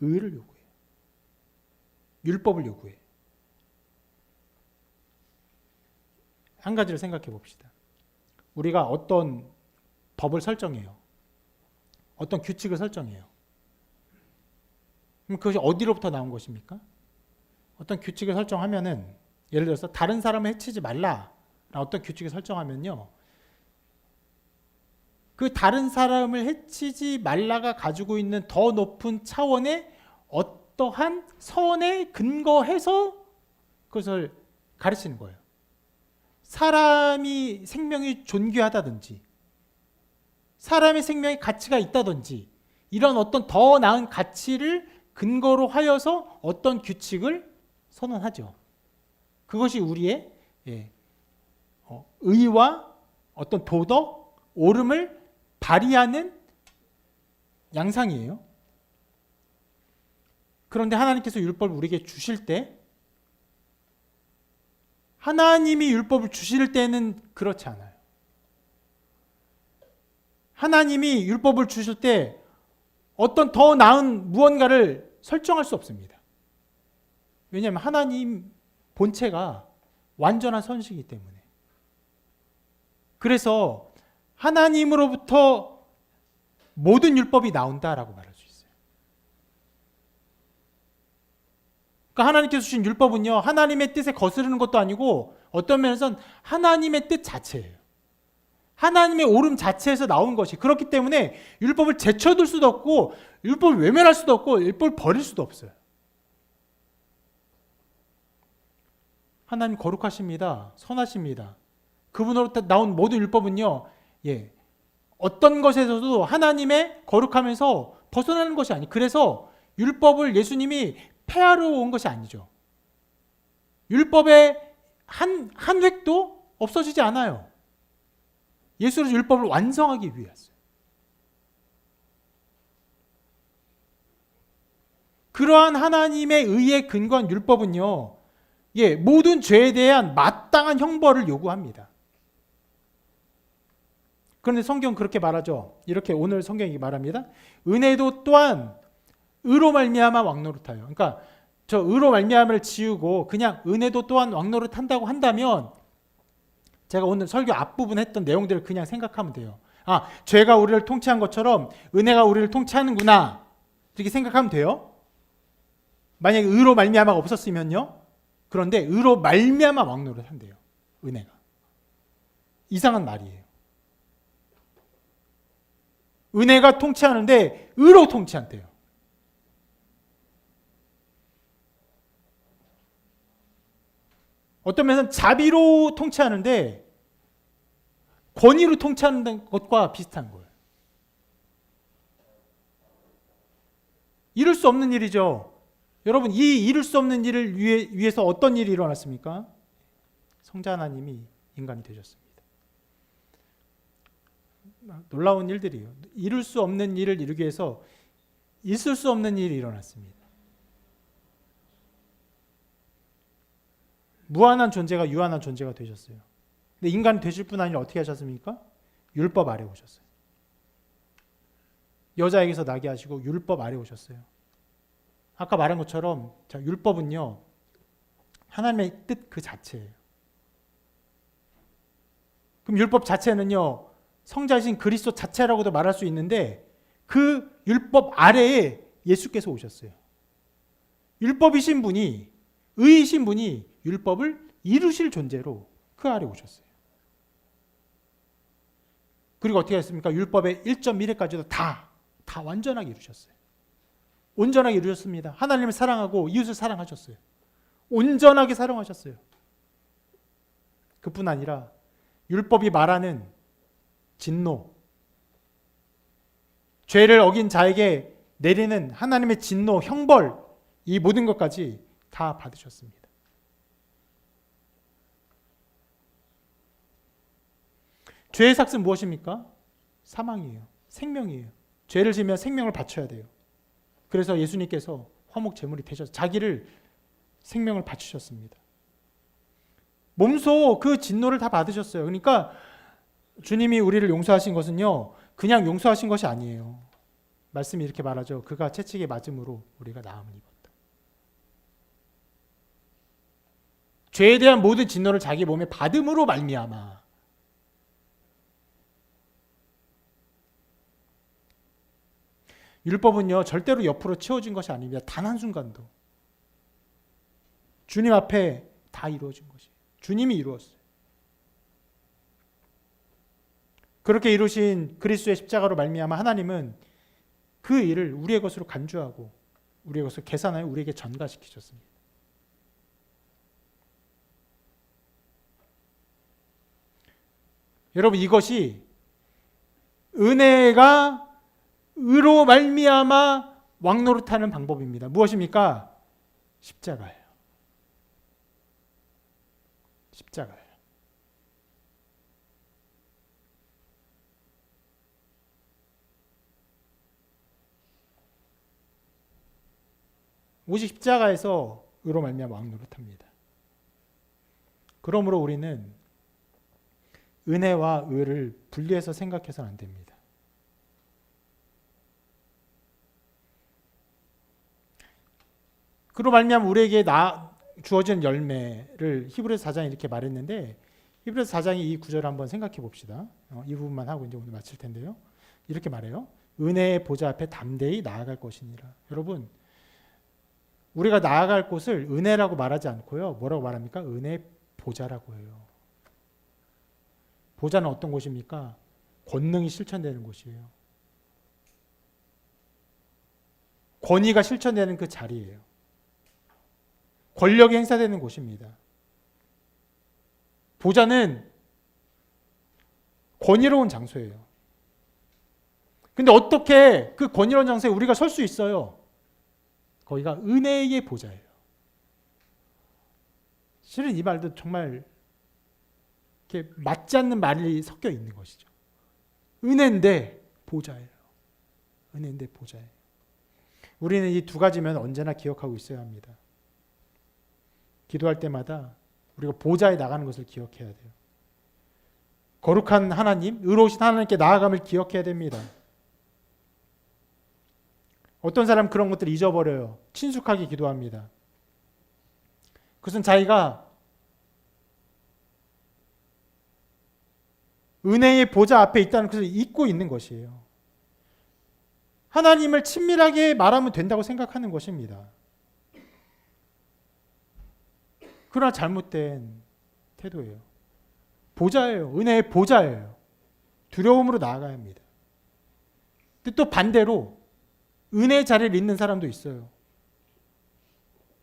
의를 요구해요. 율법을 요구해요. 한 가지를 생각해 봅시다. 우리가 어떤 법을 설정해요. 어떤 규칙을 설정해요. 그럼 그것이 어디로부터 나온 것입니까? 어떤 규칙을 설정하면은 예를 들어서 다른 사람을 해치지 말라 어떤 규칙을 설정하면요. 그 다른 사람을 해치지 말라가 가지고 있는 더 높은 차원의 어떠한 선에 근거해서 그것을 가르치는 거예요. 사람이 생명이 존귀하다든지 사람의 생명에 가치가 있다든지 이런 어떤 더 나은 가치를 근거로 하여서 어떤 규칙을 선언하죠. 그것이 우리의 의와 어떤 도덕, 옳음을 발휘하는 양상이에요. 그런데 하나님께서 율법을 우리에게 주실 때 하나님이 율법을 주실 때는 그렇지 않아요. 하나님이 율법을 주실 때 어떤 더 나은 무언가를 설정할 수 없습니다. 왜냐하면 하나님 본체가 완전한 선이시기 때문에. 그래서 하나님으로부터 모든 율법이 나온다라고 말할 수 있어요. 그러니까 하나님께서 주신 율법은요, 하나님의 뜻에 거스르는 것도 아니고 어떤 면에서는 하나님의 뜻 자체예요. 하나님의 옳음 자체에서 나온 것이 그렇기 때문에 율법을 제쳐둘 수도 없고 율법을 외면할 수도 없고 율법을 버릴 수도 없어요. 하나님 거룩하십니다. 선하십니다. 그분으로부터 나온 모든 율법은요, 어떤 것에서도 하나님의 거룩하면서 벗어나는 것이 아니에요. 그래서 율법을 예수님이 폐하러 온 것이 아니죠. 율법의 한 획도 없어지지 않아요. 예수는 율법을 완성하기 위해서요. 그러한 하나님의 의에 근거한 율법은요, 모든 죄에 대한 마땅한 형벌을 요구합니다. 그런데 성경은 그렇게 말하죠. 이렇게 오늘 성경이 말합니다. 은혜도 또한 의로 말미암아 왕노릇하여. 그러니까 저 의로 말미암아를 지우고 그냥 은혜도 또한 왕노릇한다고 한다면 제가 오늘 설교 앞부분 했던 내용들을 그냥 생각하면 돼요. 아, 죄가 우리를 통치한 것처럼 은혜가 우리를 통치하는구나. 이렇게 생각하면 돼요. 만약에 의로 말미암아가 없었으면요. 그런데 의로 말미암아 왕노릇한대요. 은혜가. 이상한 말이에요. 은혜가 통치하는데 의로 통치한대요. 어떤 면에서는 자비로 통치하는데 권위로 통치하는 것과 비슷한 거예요. 이룰 수 없는 일이죠. 여러분, 이 이룰 수 없는 일을 위해서 어떤 일이 일어났습니까? 성자 하나님이 인간이 되셨습니다. 놀라운 일들이에요. 이룰 수 없는 일을 이루기 위해서 있을 수 없는 일이 일어났습니다. 무한한 존재가 유한한 존재가 되셨어요. 근데 인간이 되실 뿐 아니라 어떻게 하셨습니까? 율법 아래 오셨어요. 여자에게서 나게 하시고 율법 아래 오셨어요. 아까 말한 것처럼 자, 율법은요, 하나님의 뜻 그 자체예요. 그럼 율법 자체는요, 성자신 그리스도 자체라고도 말할 수 있는데 그 율법 아래에 예수께서 오셨어요. 율법이신 분이, 의이신 분이 율법을 이루실 존재로 그 아래 오셨어요. 그리고 어떻게 했습니까? 율법의 1.1회까지도 다 완전하게 이루셨어요. 온전하게 이루셨습니다. 하나님을 사랑하고 이웃을 사랑하셨어요. 온전하게 사랑하셨어요. 그뿐 아니라 율법이 말하는 진노, 죄를 어긴 자에게 내리는 하나님의 진노, 형벌, 이 모든 것까지 다 받으셨습니다. 죄의 삭은 무엇입니까? 사망이에요. 생명이에요. 죄를 지으면 생명을 바쳐야 돼요. 그래서 예수님께서 화목 제물이 되셔서 자기를 생명을 바치셨습니다. 몸소 그 진노를 다 받으셨어요. 그러니까 주님이 우리를 용서하신 것은요, 그냥 용서하신 것이 아니에요. 말씀이 이렇게 말하죠. 그가 채찍에 맞음으로 우리가 나음을 입었다. 죄에 대한 모든 진노를 자기 몸에 받음으로 말미암아 율법은요, 절대로 옆으로 치워진 것이 아닙니다. 단 한순간도. 주님 앞에 다 이루어진 것이에요. 주님이 이루었어요. 그렇게 이루신 그리스도의 십자가로 말미암아 하나님은 그 일을 우리의 것으로 간주하고 우리의 것을 계산하여 우리에게 전가시키셨습니다. 여러분, 이것이 은혜가 의로 말미암아 왕노릇하는 방법입니다. 무엇입니까? 십자가예요. 십자가예요. 오직 십자가에서 의로 말미암아 왕노릇합니다. 그러므로 우리는 은혜와 의를 분리해서 생각해서는 안 됩니다. 그로 말미암아 우리에게 주어진 열매를 히브리서 4장에 이렇게 말했는데, 히브리서 4장의 이 구절을 한번 생각해 봅시다. 이 부분만 하고 이제 오늘 마칠 텐데요. 이렇게 말해요. 은혜의 보좌 앞에 담대히 나아갈 것이니라. 여러분, 우리가 나아갈 곳을 은혜라고 말하지 않고요. 뭐라고 말합니까? 은혜의 보좌라고 해요. 보좌는 어떤 곳입니까? 권능이 실천되는 곳이에요. 권위가 실천되는 그 자리예요. 권력이 행사되는 곳입니다. 보좌는 권위로운 장소예요. 근데 어떻게 그 권위로운 장소에 우리가 설 수 있어요? 거기가 은혜의 보좌예요. 실은 이 말도 정말 이렇게 맞지 않는 말이 섞여 있는 것이죠. 은혜인데 보좌예요. 은혜인데 보좌예요. 우리는 이 두 가지면 언제나 기억하고 있어야 합니다. 기도할 때마다 우리가 보좌에 나가는 것을 기억해야 돼요. 거룩한 하나님, 의로우신 하나님께 나아감을 기억해야 됩니다. 어떤 사람은 그런 것들을 잊어버려요. 친숙하게 기도합니다. 그것은 자기가 은혜의 보좌 앞에 있다는 것을 잊고 있는 것이에요. 하나님을 친밀하게 말하면 된다고 생각하는 것입니다. 그러나 잘못된 태도예요. 보좌예요. 은혜의 보좌예요. 두려움으로 나아가야 합니다. 근데 또 반대로 은혜의 자리를 잇는 사람도 있어요.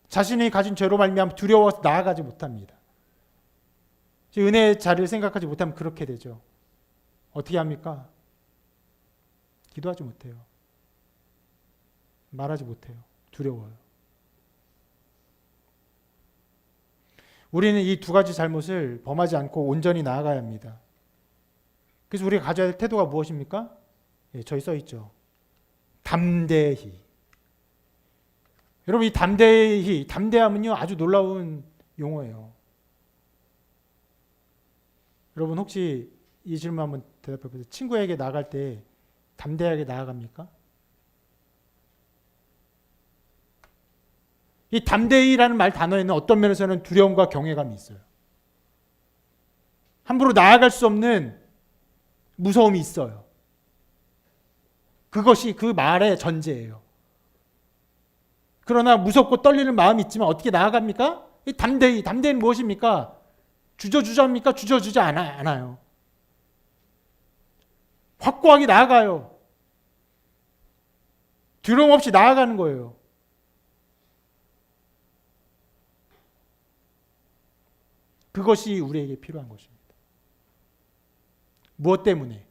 자신이 가진 죄로 말미암아 두려워서 나아가지 못합니다. 은혜의 자리를 생각하지 못하면 그렇게 되죠. 어떻게 합니까? 기도하지 못해요. 말하지 못해요. 두려워요. 우리는 이 두 가지 잘못을 범하지 않고 온전히 나아가야 합니다. 그래서 우리가 가져야 할 태도가 무엇입니까? 예, 저기 써 있죠. 담대히. 여러분, 이 담대히, 담대함은요, 아주 놀라운 용어예요. 여러분, 혹시 이 질문 한번 대답해 보세요. 친구에게 나갈 때 담대하게 나아갑니까? 이 담대히라는 말 단어에는 어떤 면에서는 두려움과 경외감이 있어요. 함부로 나아갈 수 없는 무서움이 있어요. 그것이 그 말의 전제예요. 그러나 무섭고 떨리는 마음이 있지만 어떻게 나아갑니까? 이 담대히, 담대히는 무엇입니까? 주저주저합니까? 주저주저 않아요. 확고하게 나아가요. 두려움 없이 나아가는 거예요. 그것이 우리에게 필요한 것입니다. 무엇 때문에?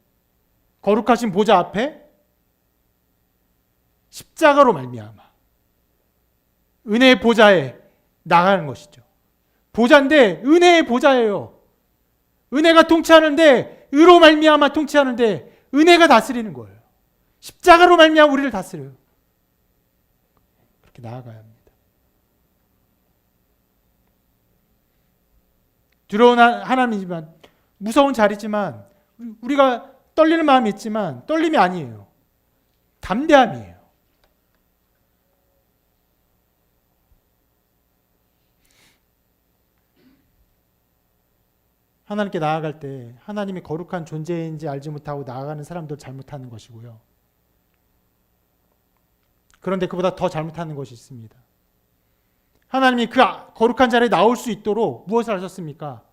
거룩하신 보좌 앞에 십자가로 말미암아 은혜의 보좌에 나가는 것이죠. 보좌인데 은혜의 보좌예요. 은혜가 통치하는데 의로 말미암아 통치하는데 은혜가 다스리는 거예요. 십자가로 말미암아 우리를 다스려요. 그렇게 나아가야 합니다. 두려운 하나님이지만 무서운 자리지만 우리가 떨리는 마음이 있지만 떨림이 아니에요. 담대함이에요. 하나님께 나아갈 때 하나님이 거룩한 존재인지 알지 못하고 나아가는 사람들 잘못하는 것이고요. 그런데 그보다 더 잘못하는 것이 있습니다. 하나님이 그 거룩한 자리에 나올 수 있도록 무엇을 하셨습니까?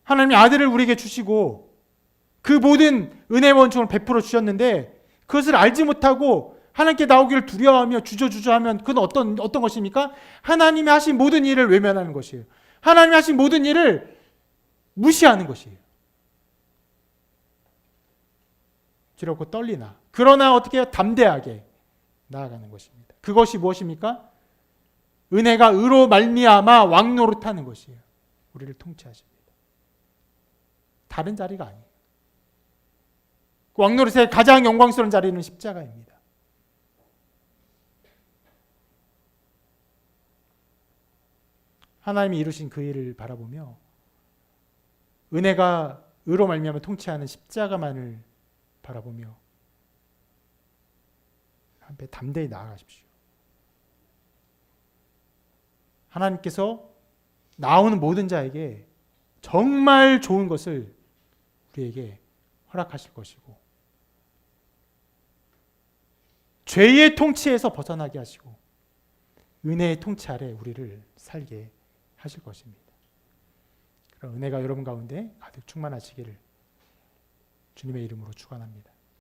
하나님이 아들을 우리에게 주시고 그 모든 은혜의 원총을 베풀어 주셨는데 그것을 알지 못하고 하나님께 나오기를 두려워하며 주저주저하면 그건 어떤 것입니까? 하나님이 하신 모든 일을 외면하는 것이에요. 하나님이 하신 모든 일을 무시하는 것이에요. 두렵고 떨리나. 그러나 어떻게 해요? 담대하게 나아가는 것입니다. 그것이 무엇입니까? 은혜가 의로 말미암아 왕노릇하는 것이에요. 우리를 통치하십니다. 다른 자리가 아니에요. 왕노릇의 가장 영광스러운 자리는 십자가입니다. 하나님이 이루신 그 일을 바라보며 은혜가 의로 말미암아 통치하는 십자가만을 바라보며 한배 담대히 나아가십시오. 하나님께서 나오는 모든 자에게 정말 좋은 것을 우리에게 허락하실 것이고 죄의 통치에서 벗어나게 하시고 은혜의 통치 아래 우리를 살게 하실 것입니다. 그런 은혜가 여러분 가운데 가득 충만하시기를 주님의 이름으로 축원합니다.